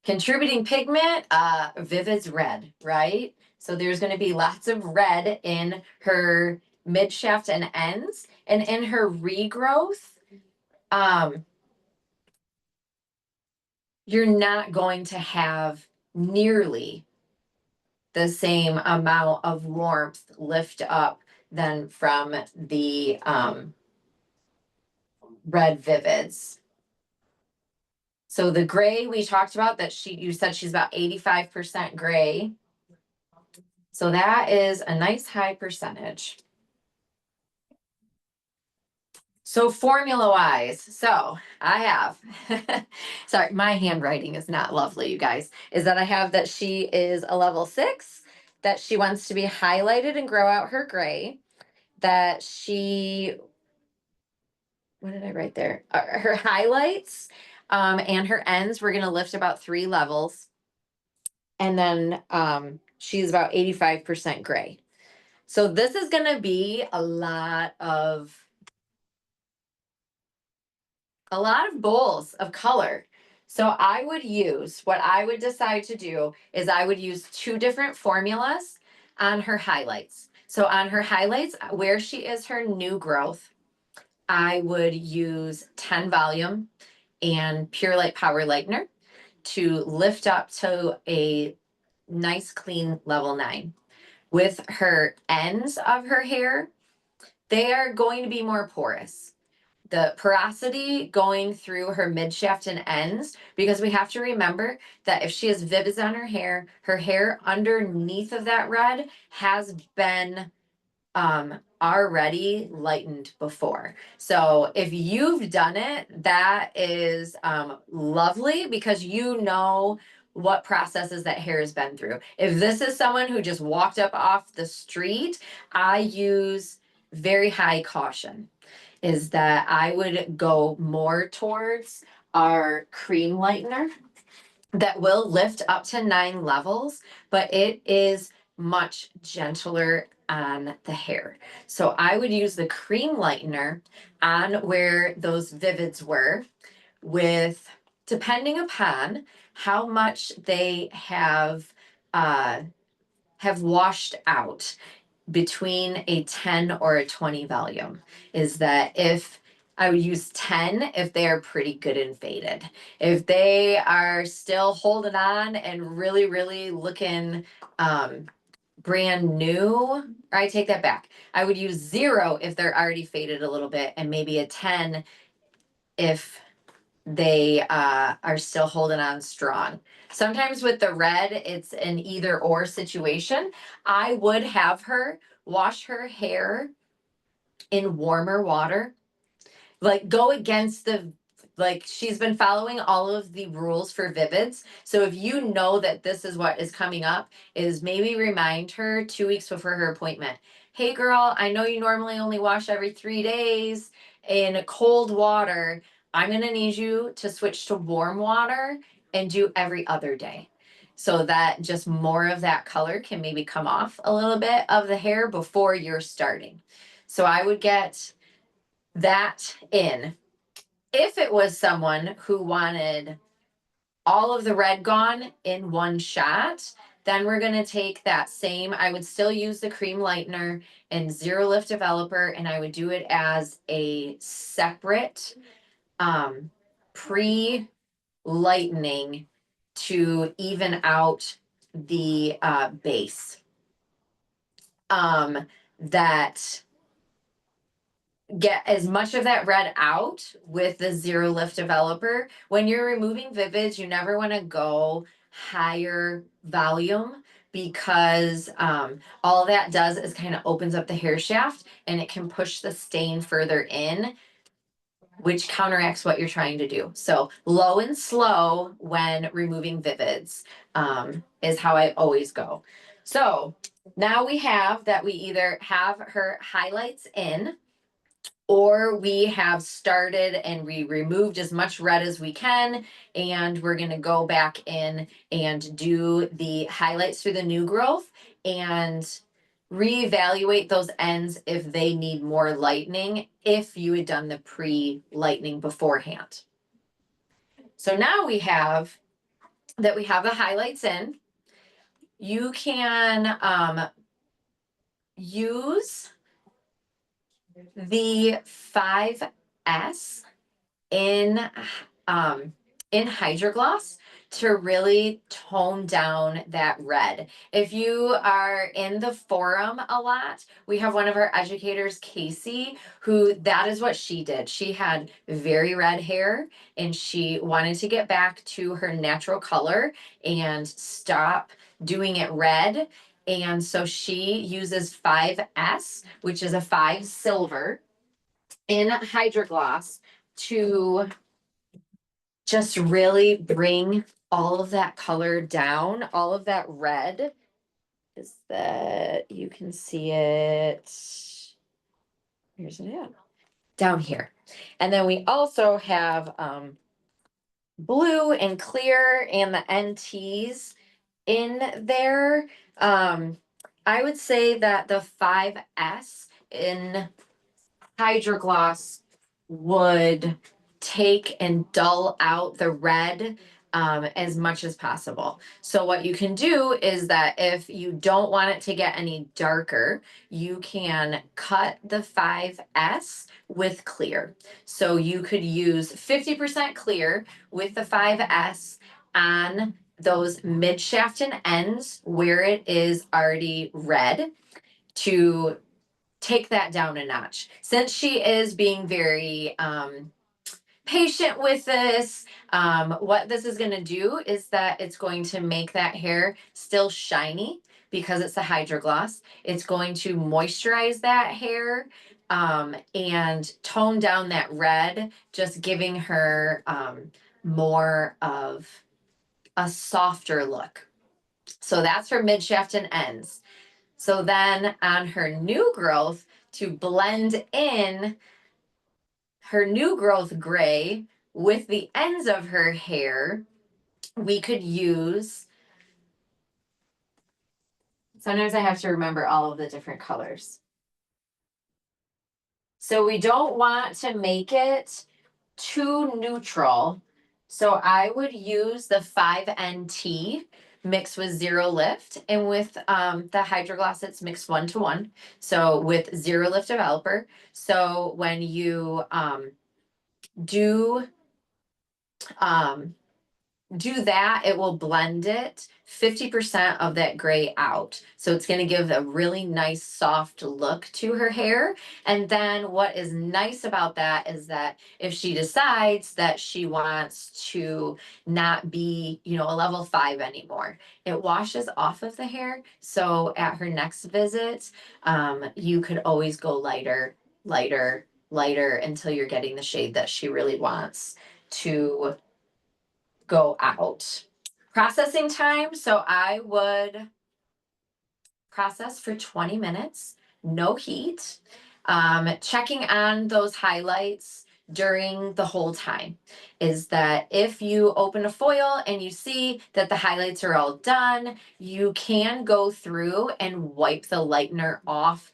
Contributing pigment, Vivid's red, right? So there's going to be lots of red in her mid shaft and ends. And in her regrowth, you're not going to have nearly the same amount of warmth lift up than from the red vivids. So the gray we talked about, that you said she's about 85% gray. So that is a nice high percentage. So formula wise, so I have, sorry, my handwriting is not lovely, you guys, is that I have that she is a level 6, that she wants to be highlighted and grow out her gray, that she, what did I write there? Her highlights and her ends, we're going to lift about 3 levels. And then she's about 85% gray. So this is going to be a lot of bowls of color. So I would use, what I would decide to do is I would use 2 different formulas on her highlights. So on her highlights, where she is her new growth, I would use 10 volume and Pure Light Power Lightener to lift up to a nice clean level 9. With her ends of her hair, they are going to be more porous. The porosity going through her mid shaft and ends, because we have to remember that if she has vivids on her hair underneath of that red has been already lightened before. So if you've done it, that is lovely, because you know what processes that hair has been through. If this is someone who just walked up off the street, I use very high caution, is that I would go more towards our cream lightener that will lift up to 9 levels, but it is much gentler on the hair. So I would use the cream lightener on where those vivids were, with, depending upon how much they have washed out, between a 10 or a 20 volume, is that if I would use 10 if they are pretty good and faded. If they are still holding on and really, really looking brand new, I take that back. I would use 0 if they're already faded a little bit, and maybe a 10 if they are still holding on strong. Sometimes with the red, it's an either or situation. I would have her wash her hair in warmer water, like go against the, like she's been following all of the rules for vivids. So if you know that this is what is coming up, is maybe remind her 2 weeks before her appointment. Hey girl, I know you normally only wash every 3 days in cold water. I'm going to need you to switch to warm water and do every other day, so that just more of that color can maybe come off a little bit of the hair before you're starting. So I would get that in. If it was someone who wanted all of the red gone in one shot, then we're going to take that same, I would still use the cream lightener and Zero Lift Developer, and I would do it as a separate pre-lightening to even out the base. That get as much of that red out with the Zero Lift Developer. When you're removing vivids, you never want to go higher volume, because all that does is kind of opens up the hair shaft and it can push the stain further in, which counteracts what you're trying to do. So low and slow when removing vivids is how I always go. So now we have that we either have her highlights in, or we have started and we removed as much red as we can, and we're going to go back in and do the highlights through the new growth and reevaluate those ends if they need more lightening, if you had done the pre-lightening beforehand. So now we have that we have the highlights in. You can use the 5S in um in Hydrogloss to really tone down that red. If you are in the forum a lot, we have one of our educators, Casey, who that is what she did. She had very red hair and she wanted to get back to her natural color and stop doing it red. And so she uses 5S, which is a 5 silver in Hydrogloss to just really bring all of that color down, all of that red. Is that you can see it? Here's it, yeah, down here. And then we also have blue and clear and the NTs in there. I would say that the 5S in Hydrogloss would take and dull out the red as much as possible. So what you can do is that if you don't want it to get any darker, you can cut the 5S with clear. So you could use 50% clear with the 5S on those mid shaft and ends where it is already red to take that down a notch. Since she is being very patient with this, what this is going to do is that it's going to make that hair still shiny because it's a hydrogloss. It's going to moisturize that hair and tone down that red, just giving her more of a softer look. So that's her mid shaft and ends. So then on her new growth, to blend in her new growth gray with the ends of her hair, we could use, sometimes I have to remember all of the different colors. So we don't want to make it too neutral. So I would use the 5NT mixed with Zero Lift, and with the Hydrogloss it's mixed 1-to-1. So with Zero Lift Developer. So when you do um, do that, it will blend it 50% of that gray out. So it's going to give a really nice soft look to her hair. And then what is nice about that is that if she decides that she wants to not be, a level 5 anymore, it washes off of the hair. So at her next visit, you could always go lighter, lighter, lighter until you're getting the shade that she really wants to go out. Processing time, so I would process for 20 minutes, no heat, checking on those highlights during the whole time. Is that if you open a foil and you see that the highlights are all done, you can go through and wipe the lightener off.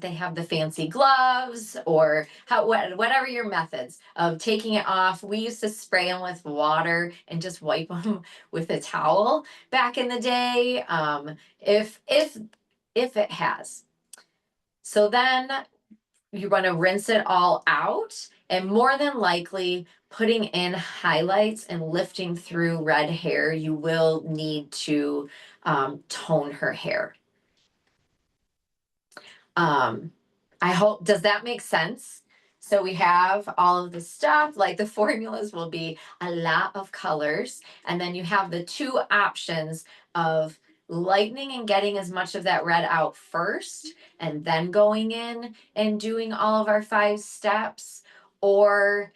They have the fancy gloves or whatever your methods of taking it off. We used to spray them with water and just wipe them with a towel back in the day. If it has. So then you want to rinse it all out, and more than likely putting in highlights and lifting through red hair, you will need to tone her hair. I hope, does that make sense? So we have all of the stuff, like the formulas will be a lot of colors. And then you have the two options of lightening and getting as much of that red out first, and then going in and doing all of our 5 steps, or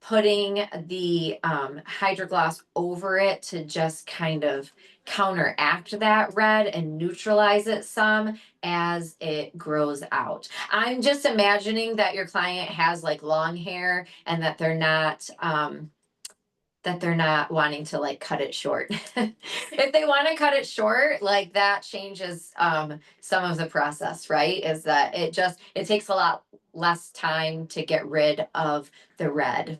putting the hydrogloss over it to just kind of counteract that red and neutralize it some as it grows out. I'm just imagining that your client has like long hair and that they're not wanting to like cut it short. If they want to cut it short, like that changes some of the process, right? Is that it takes a lot less time to get rid of the red.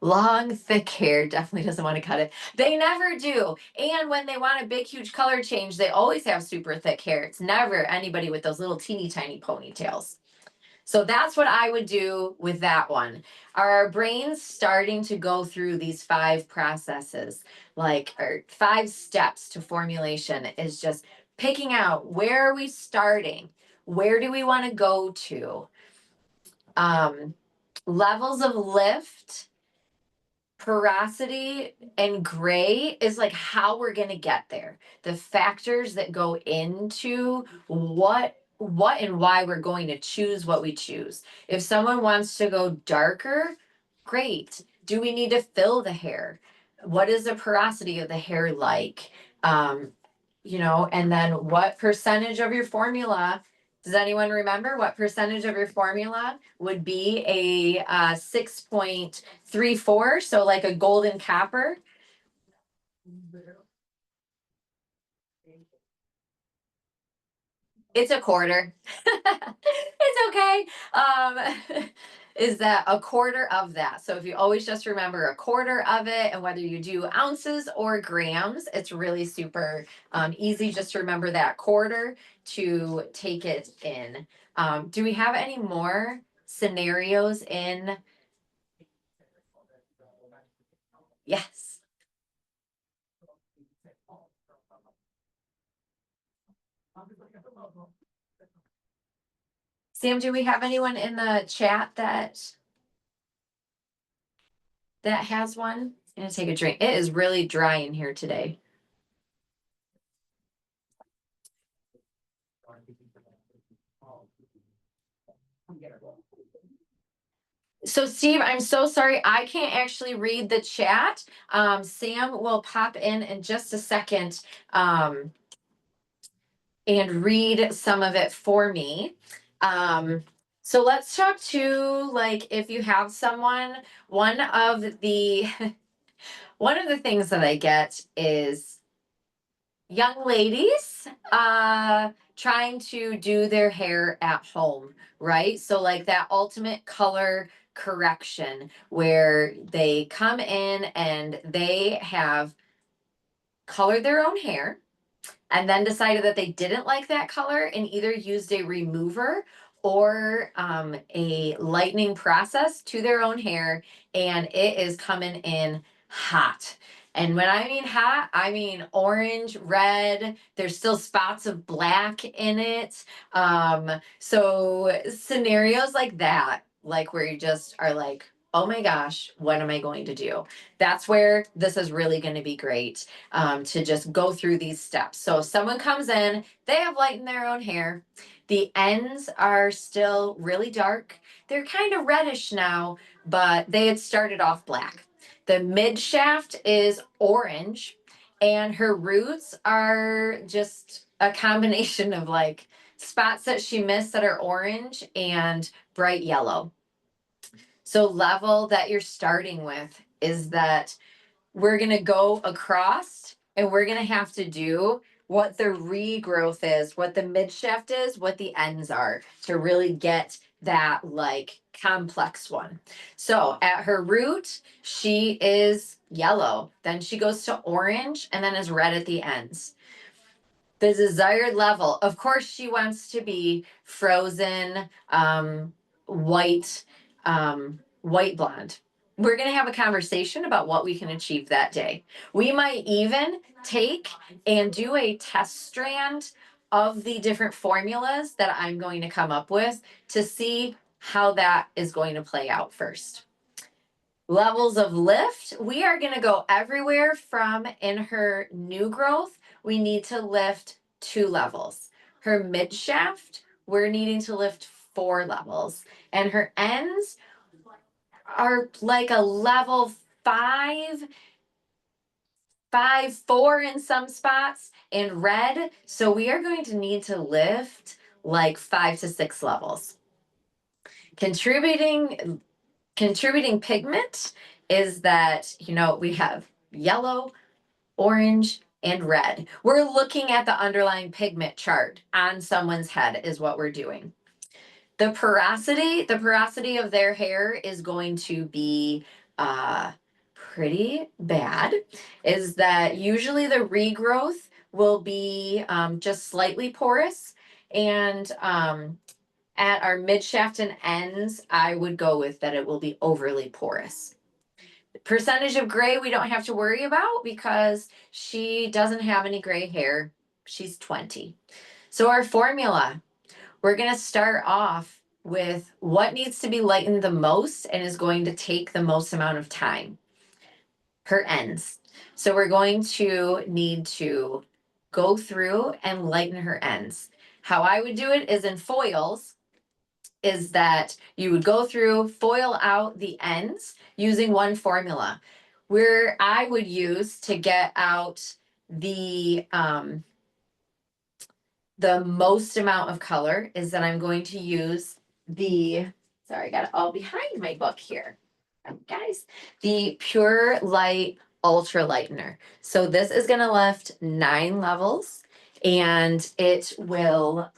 Long, thick hair definitely doesn't want to cut it. They never do. And when they want a big, huge color change, they always have super thick hair. It's never anybody with those little teeny tiny ponytails. So that's what I would do with that one. Are our brains starting to go through these 5 processes, like, or 5 steps to formulation is just picking out where are we starting? Where do we want to go to? Um, levels of lift, porosity, and gray is like how we're going to get there. The factors that go into what and why we're going to choose what we choose. If someone wants to go darker, great. Do we need to fill the hair? What is the porosity of the hair like? Um, and then what percentage of your formula, does anyone remember what percentage of your formula would be a 6.34? So like a golden copper. It's a quarter. It's okay. Is that a quarter of that? So if you always just remember a quarter of it, and whether you do ounces or grams, it's really super easy just to remember that quarter to take it in. Do we have any more scenarios in? Yes. Sam, do we have anyone in the chat that has one? I'm gonna take a drink. It is really dry in here today. So Steve, I'm so sorry. I can't actually read the chat. Sam will pop in just a second and read some of it for me. So let's talk to, like, if you have someone, one of the one of the things that I get is young ladies trying to do their hair at home, right? So like that ultimate color correction where they come in and they have colored their own hair and then decided that they didn't like that color and either used a remover or a lightening process to their own hair, and it is coming in hot. And when I mean hot, I mean orange, red. There's still spots of black in it. So scenarios like that, like where you just are like, oh my gosh, what am I going to do? That's where this is really going to be great, to just go through these steps. So if someone comes in, they have lightened their own hair. The ends are still really dark. They're kind of reddish now, but they had started off black. The mid shaft is orange, and her roots are just a combination of like spots that she missed that are orange and bright yellow. So level that you're starting with is that we're going to go across and we're going to have to do what the regrowth is, what the mid shaft is, what the ends are to really get that like complex one. So at her root, she is yellow, then she goes to orange and then is red at the ends. The desired level, of course, she wants to be frozen, white, white blonde. We're going to have a conversation about what we can achieve that day. We might even take and do a test strand of the different formulas that I'm going to come up with to see how that is going to play out first. Levels of lift, we are going to go everywhere from in her new growth, we need to lift 2 levels. Her mid shaft, we're needing to lift 4 levels. And her ends are like a level 5, 5, 4 in some spots, and red. So we are going to need to lift like 5 to 6 levels. Contributing pigment is that, we have yellow, orange, and red. We're looking at the underlying pigment chart on someone's head is what we're doing. The porosity of their hair is going to be pretty bad. Is that usually the regrowth will be just slightly porous, and At our mid shaft and ends, I would go with that it will be overly porous. Percentage of gray we don't have to worry about because she doesn't have any gray hair. She's 20. So our formula, we're going to start off with what needs to be lightened the most and is going to take the most amount of time. Her ends. So we're going to need to go through and lighten her ends. How I would do it is in foils, is that you would go through, foil out the ends using one formula. Where I would use to get out the most amount of color is that I'm going to use sorry, I got it all behind my book here. Guys, the Pure Light Ultra Lightener. So this is going to lift 9 levels and it won't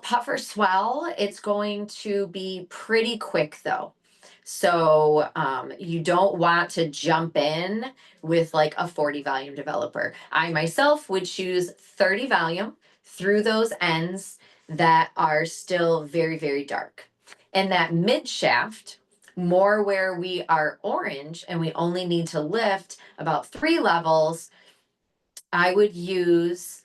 puff or swell. It's going to be pretty quick though. So you don't want to jump in with like a 40 volume developer. I myself would choose 30 volume through those ends that are still very, very dark. And that mid shaft, more where we are orange and we only need to lift about 3 levels, I would use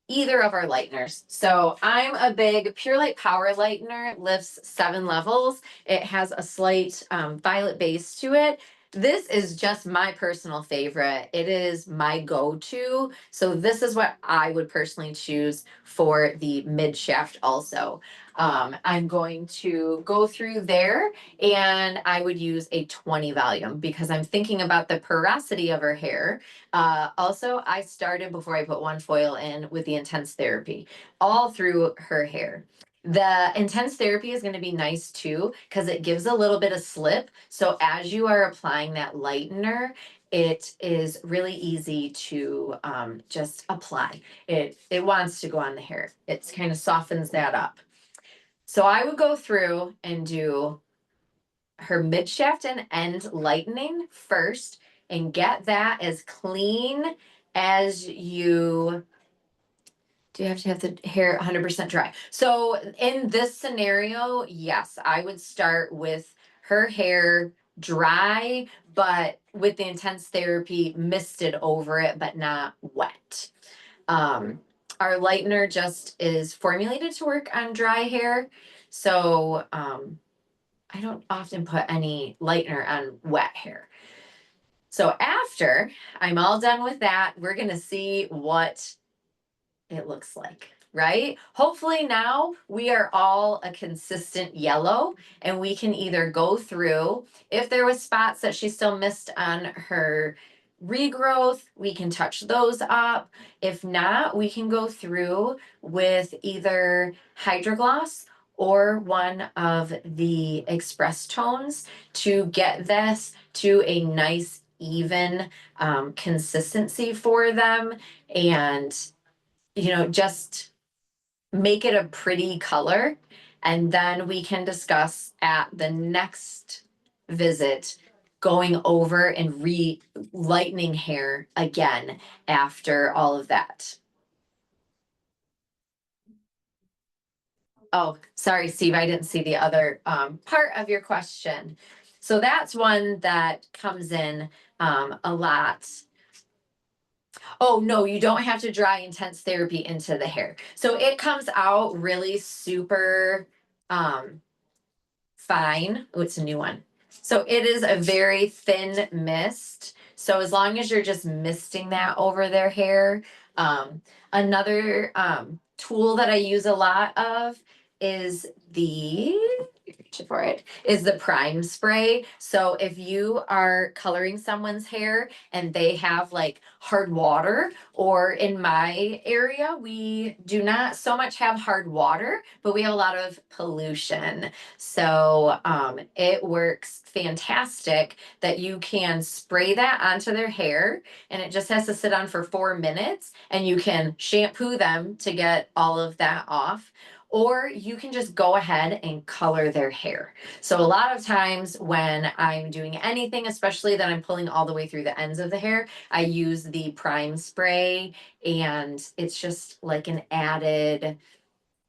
either of our lighteners. So I'm a big Pure Light Power Lightener, lifts 7 levels. It has a slight violet base to it. This is just my personal favorite. It is my go-to. So this is what I would personally choose for the mid shaft also. I'm going to go through there and I would use a 20 volume because I'm thinking about the porosity of her hair. Also, I started before I put one foil in with the intense therapy all through her hair. The intense therapy is going to be nice too because it gives a little bit of slip. So as you are applying that lightener, it is really easy to just apply. It wants to go on the hair. It kind of softens that up. So I would go through and do her mid shaft and end lightening first and get that as clean as you do. You have to have the hair 100% dry. So in this scenario, yes, I would start with her hair dry, but with the intense therapy misted over it, but not wet. Our lightener just is formulated to work on dry hair. So I don't often put any lightener on wet hair. So after I'm all done with that, we're going to see what it looks like, right? Hopefully now we are all a consistent yellow and we can either go through, if there was spots that she still missed on her regrowth, we can touch those up. If not, we can go through with either Hydrogloss or one of the Express tones to get this to a nice even consistency for them and just make it a pretty color. And then we can discuss at the next visit going over and lightening hair again after all of that. Oh, sorry, Steve, I didn't see the other part of your question. So that's one that comes in a lot. Oh, no, you don't have to dry intense therapy into the hair. So it comes out really super fine. Oh, it's a new one. So it is a very thin mist. So as long as you're just misting that over their hair. Another tool that I use a lot of is the prime spray. So if you are coloring someone's hair and they have like hard water, or in my area, we do not so much have hard water, but we have a lot of pollution. So it works fantastic that you can spray that onto their hair and it just has to sit on for 4 minutes and you can shampoo them to get all of that off. or you can just go ahead and color their hair. So a lot of times when I'm doing anything, especially that I'm pulling all the way through the ends of the hair, I use the prime spray, and it's just like an added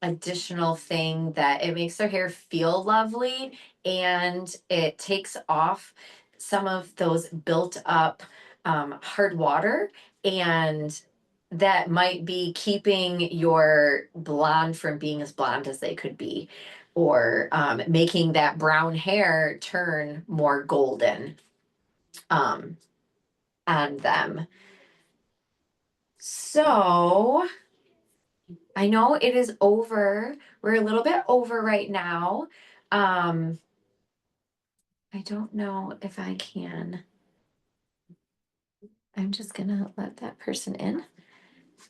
additional thing that it makes their hair feel lovely, and it takes off some of those built up hard water, and that might be keeping your blonde from being as blonde as they could be, or making that brown hair turn more golden um, on them. So I know it is over. We're a little bit over right now. Um, I don't know if I can. I'm just gonna let that person in.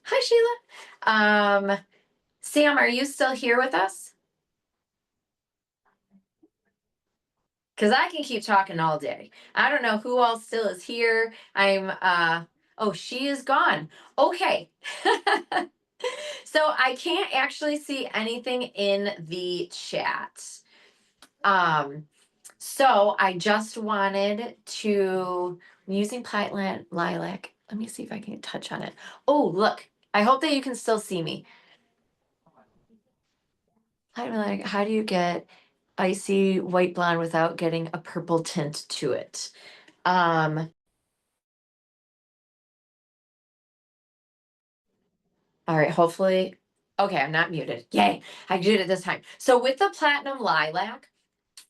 Hi, Sheila. Sam, are you still here with us? Because I can keep talking all day. I don't know who else still is here. Oh, she is gone. Okay. So I can't actually see anything in the chat. Um, so I just wanted to, I'm using Plant Lilac. Let me see if I can touch on it. Oh, look, I hope that you can still see me. Plant Lilac, how do you get icy white blonde without getting a purple tint to it? All right, hopefully, okay, I'm not muted. Yay, I did it this time. So with the Platinum Lilac,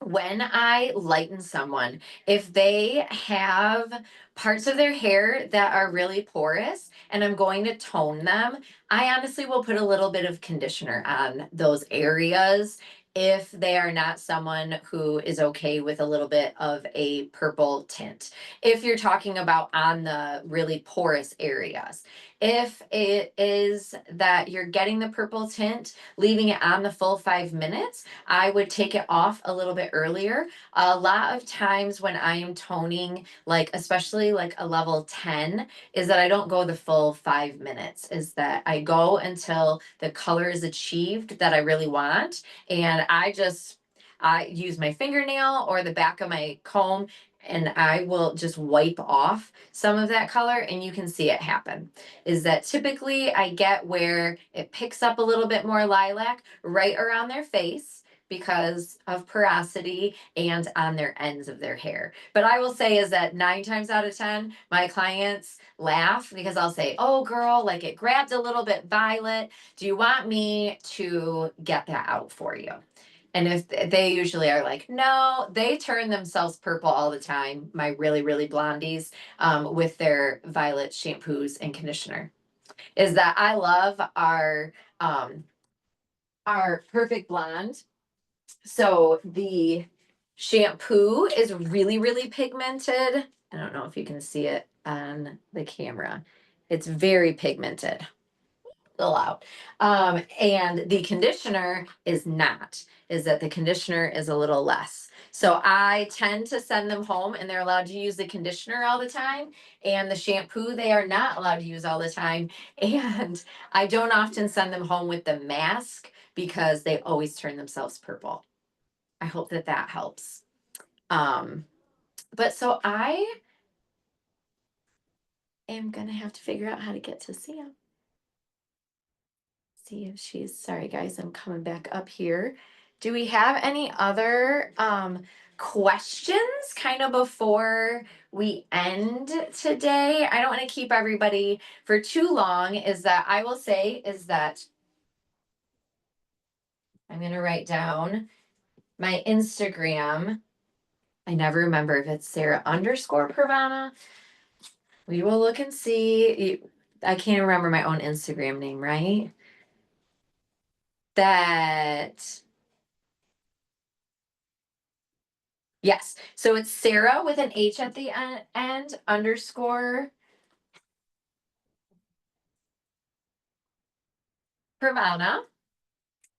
when I lighten someone, if they have parts of their hair that are really porous and I'm going to tone them, I honestly will put a little bit of conditioner on those areas if they are not someone who is okay with a little bit of a purple tint. If you're talking about on the really porous areas. If it is that you're getting the purple tint, leaving it on the full 5 minutes, I would take it off a little bit earlier. A lot of times when I am toning, like especially like a level 10, is that I don't go the full 5 minutes, is that I go until the color is achieved that I really want. And I use my fingernail or the back of my comb, and I will just wipe off some of that color, and you can see it happen. Is that typically I get where it picks up a little bit more lilac right around their face because of porosity and on their ends of their hair. But I will say is that 9 times out of 10, my clients laugh because I'll say, oh girl, like it grabbed a little bit violet. Do you want me to get that out for you? And if they usually are like, no, they turn themselves purple all the time, my really, really blondies, with their violet shampoos and conditioner. Is that I love our Perfect Blonde. So the shampoo is really, really pigmented. I don't know if you can see it on the camera. It's very pigmented. Allowed. And the conditioner is not, is that the conditioner is a little less. So I tend to send them home and they're allowed to use the conditioner all the time. And the shampoo they are not allowed to use all the time. And I don't often send them home with the mask because they always turn themselves purple. I hope that that helps. But so I am gonna have to figure out how to get to Sam. See if she's, sorry guys, I'm coming back up here. Do we have any other questions kind of before we end today? I don't want to keep everybody for too long. Is that I will say is that I'm going to write down my Instagram. I never remember if it's Sarah_Pravana. We will look and see. I can't remember my own Instagram name, right? That Yes. So it's Sarah with an H at the end underscore Pravana.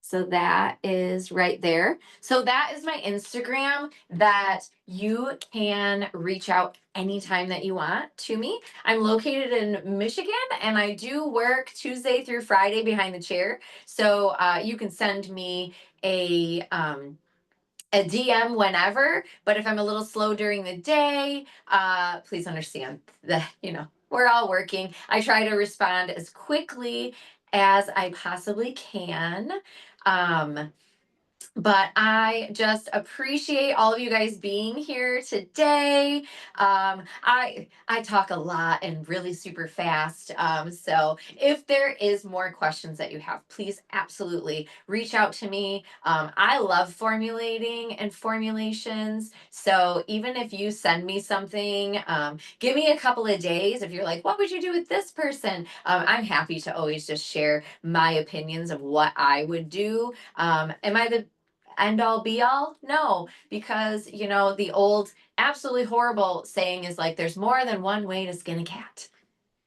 So that is right there. So that is my Instagram that you can reach out anytime that you want to me. I'm located in Michigan and I do work Tuesday through Friday behind the chair. So you can send me a DM whenever, but if I'm a little slow during the day, please understand that, we're all working. I try to respond as quickly as I possibly can. Um, but I just appreciate all of you guys being here today. I talk a lot and really super fast. So if there is more questions that you have, please absolutely reach out to me. I love formulating and formulations. So even if you send me something, give me a couple of days. If you're like, what would you do with this person? I'm happy to always just share my opinions of what I would do. Am I the end all be all? No, because the old absolutely horrible saying is like there's more than one way to skin a cat.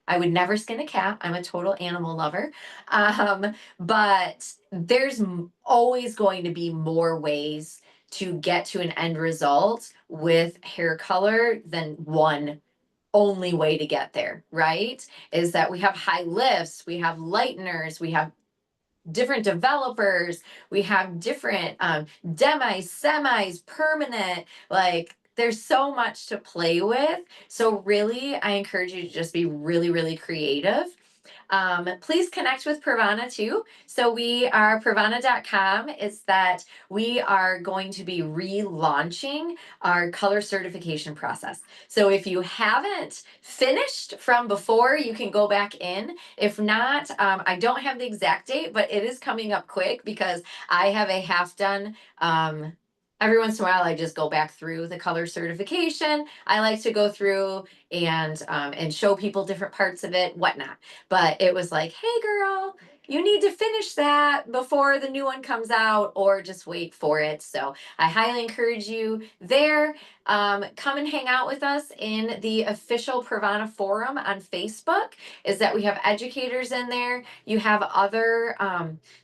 I would never skin a cat. I'm a total animal lover. But there's always going to be more ways to get to an end result with hair color than one only way to get there, right? Is that we have high lifts, we have lighteners, we have different developers, we have different demis, semis, permanent, like there's so much to play with. So really, I encourage you to just be really, really creative. Please connect with Pravana too. So we are pravana.com. Is that we are going to be relaunching our color certification process. So if you haven't finished from before, you can go back in. If not, I don't have the exact date, but it is coming up quick because I have a half done. Every once in a while, I just go back through the color certification. I like to go through and show people different parts of it, whatnot. But it was like, hey, girl, you need to finish that before the new one comes out, or just wait for it. So I highly encourage you there. Come and hang out with us in the official Pravana forum on Facebook. Is that we have educators in there. You have other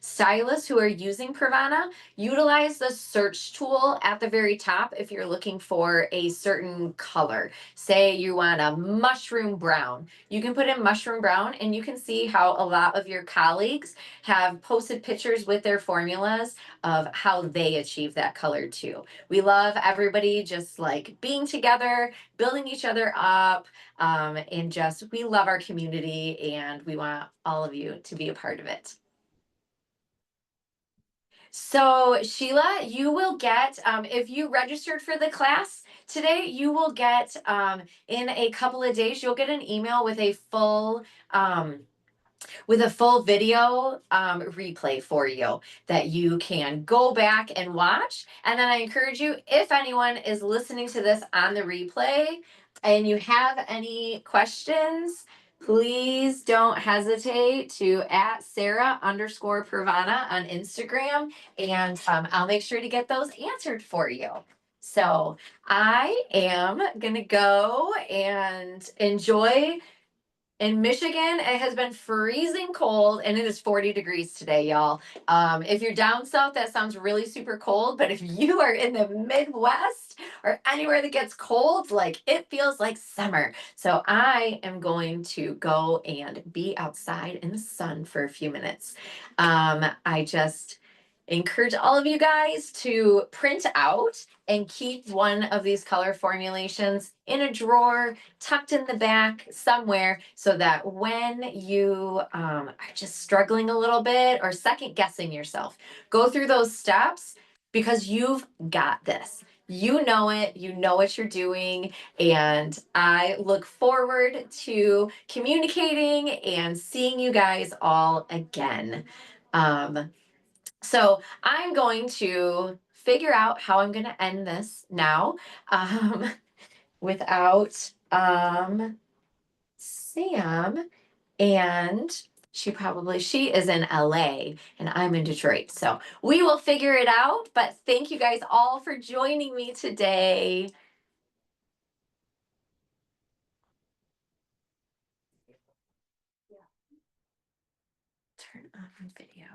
stylists who are using Pravana. Utilize the search tool at the very top if you're looking for a certain color. Say you want a mushroom brown. You can put in mushroom brown and you can see how a lot of your colleagues have posted pictures with their formulas of how they achieve that color too. We love everybody just like being together, building each other up, and just we love our community and we want all of you to be a part of it. So Sheila, you will get, if you registered for the class today, you will get, in a couple of days, you'll get an email with a full video replay for you that you can go back and watch. And then I encourage you, if anyone is listening to this on the replay and you have any questions, please don't hesitate to at Sarah_Pravana on Instagram, and I'll make sure to get those answered for you. So I am gonna go and enjoy. In Michigan, it has been freezing cold and it is 40 degrees today, y'all. If you're down south, that sounds really super cold. But if you are in the Midwest or anywhere that gets cold, like it feels like summer. So I am going to go and be outside in the sun for a few minutes. I just encourage all of you guys to print out and keep one of these color formulations in a drawer tucked in the back somewhere so that when you are just struggling a little bit or second guessing yourself, go through those steps because you've got this. You know it, you know what you're doing, and I look forward to communicating and seeing you guys all again. So I'm going to figure out how I'm going to end this now um, without Sam. And she is in LA and I'm in Detroit. So we will figure it out. But thank you guys all for joining me today. Turn on video.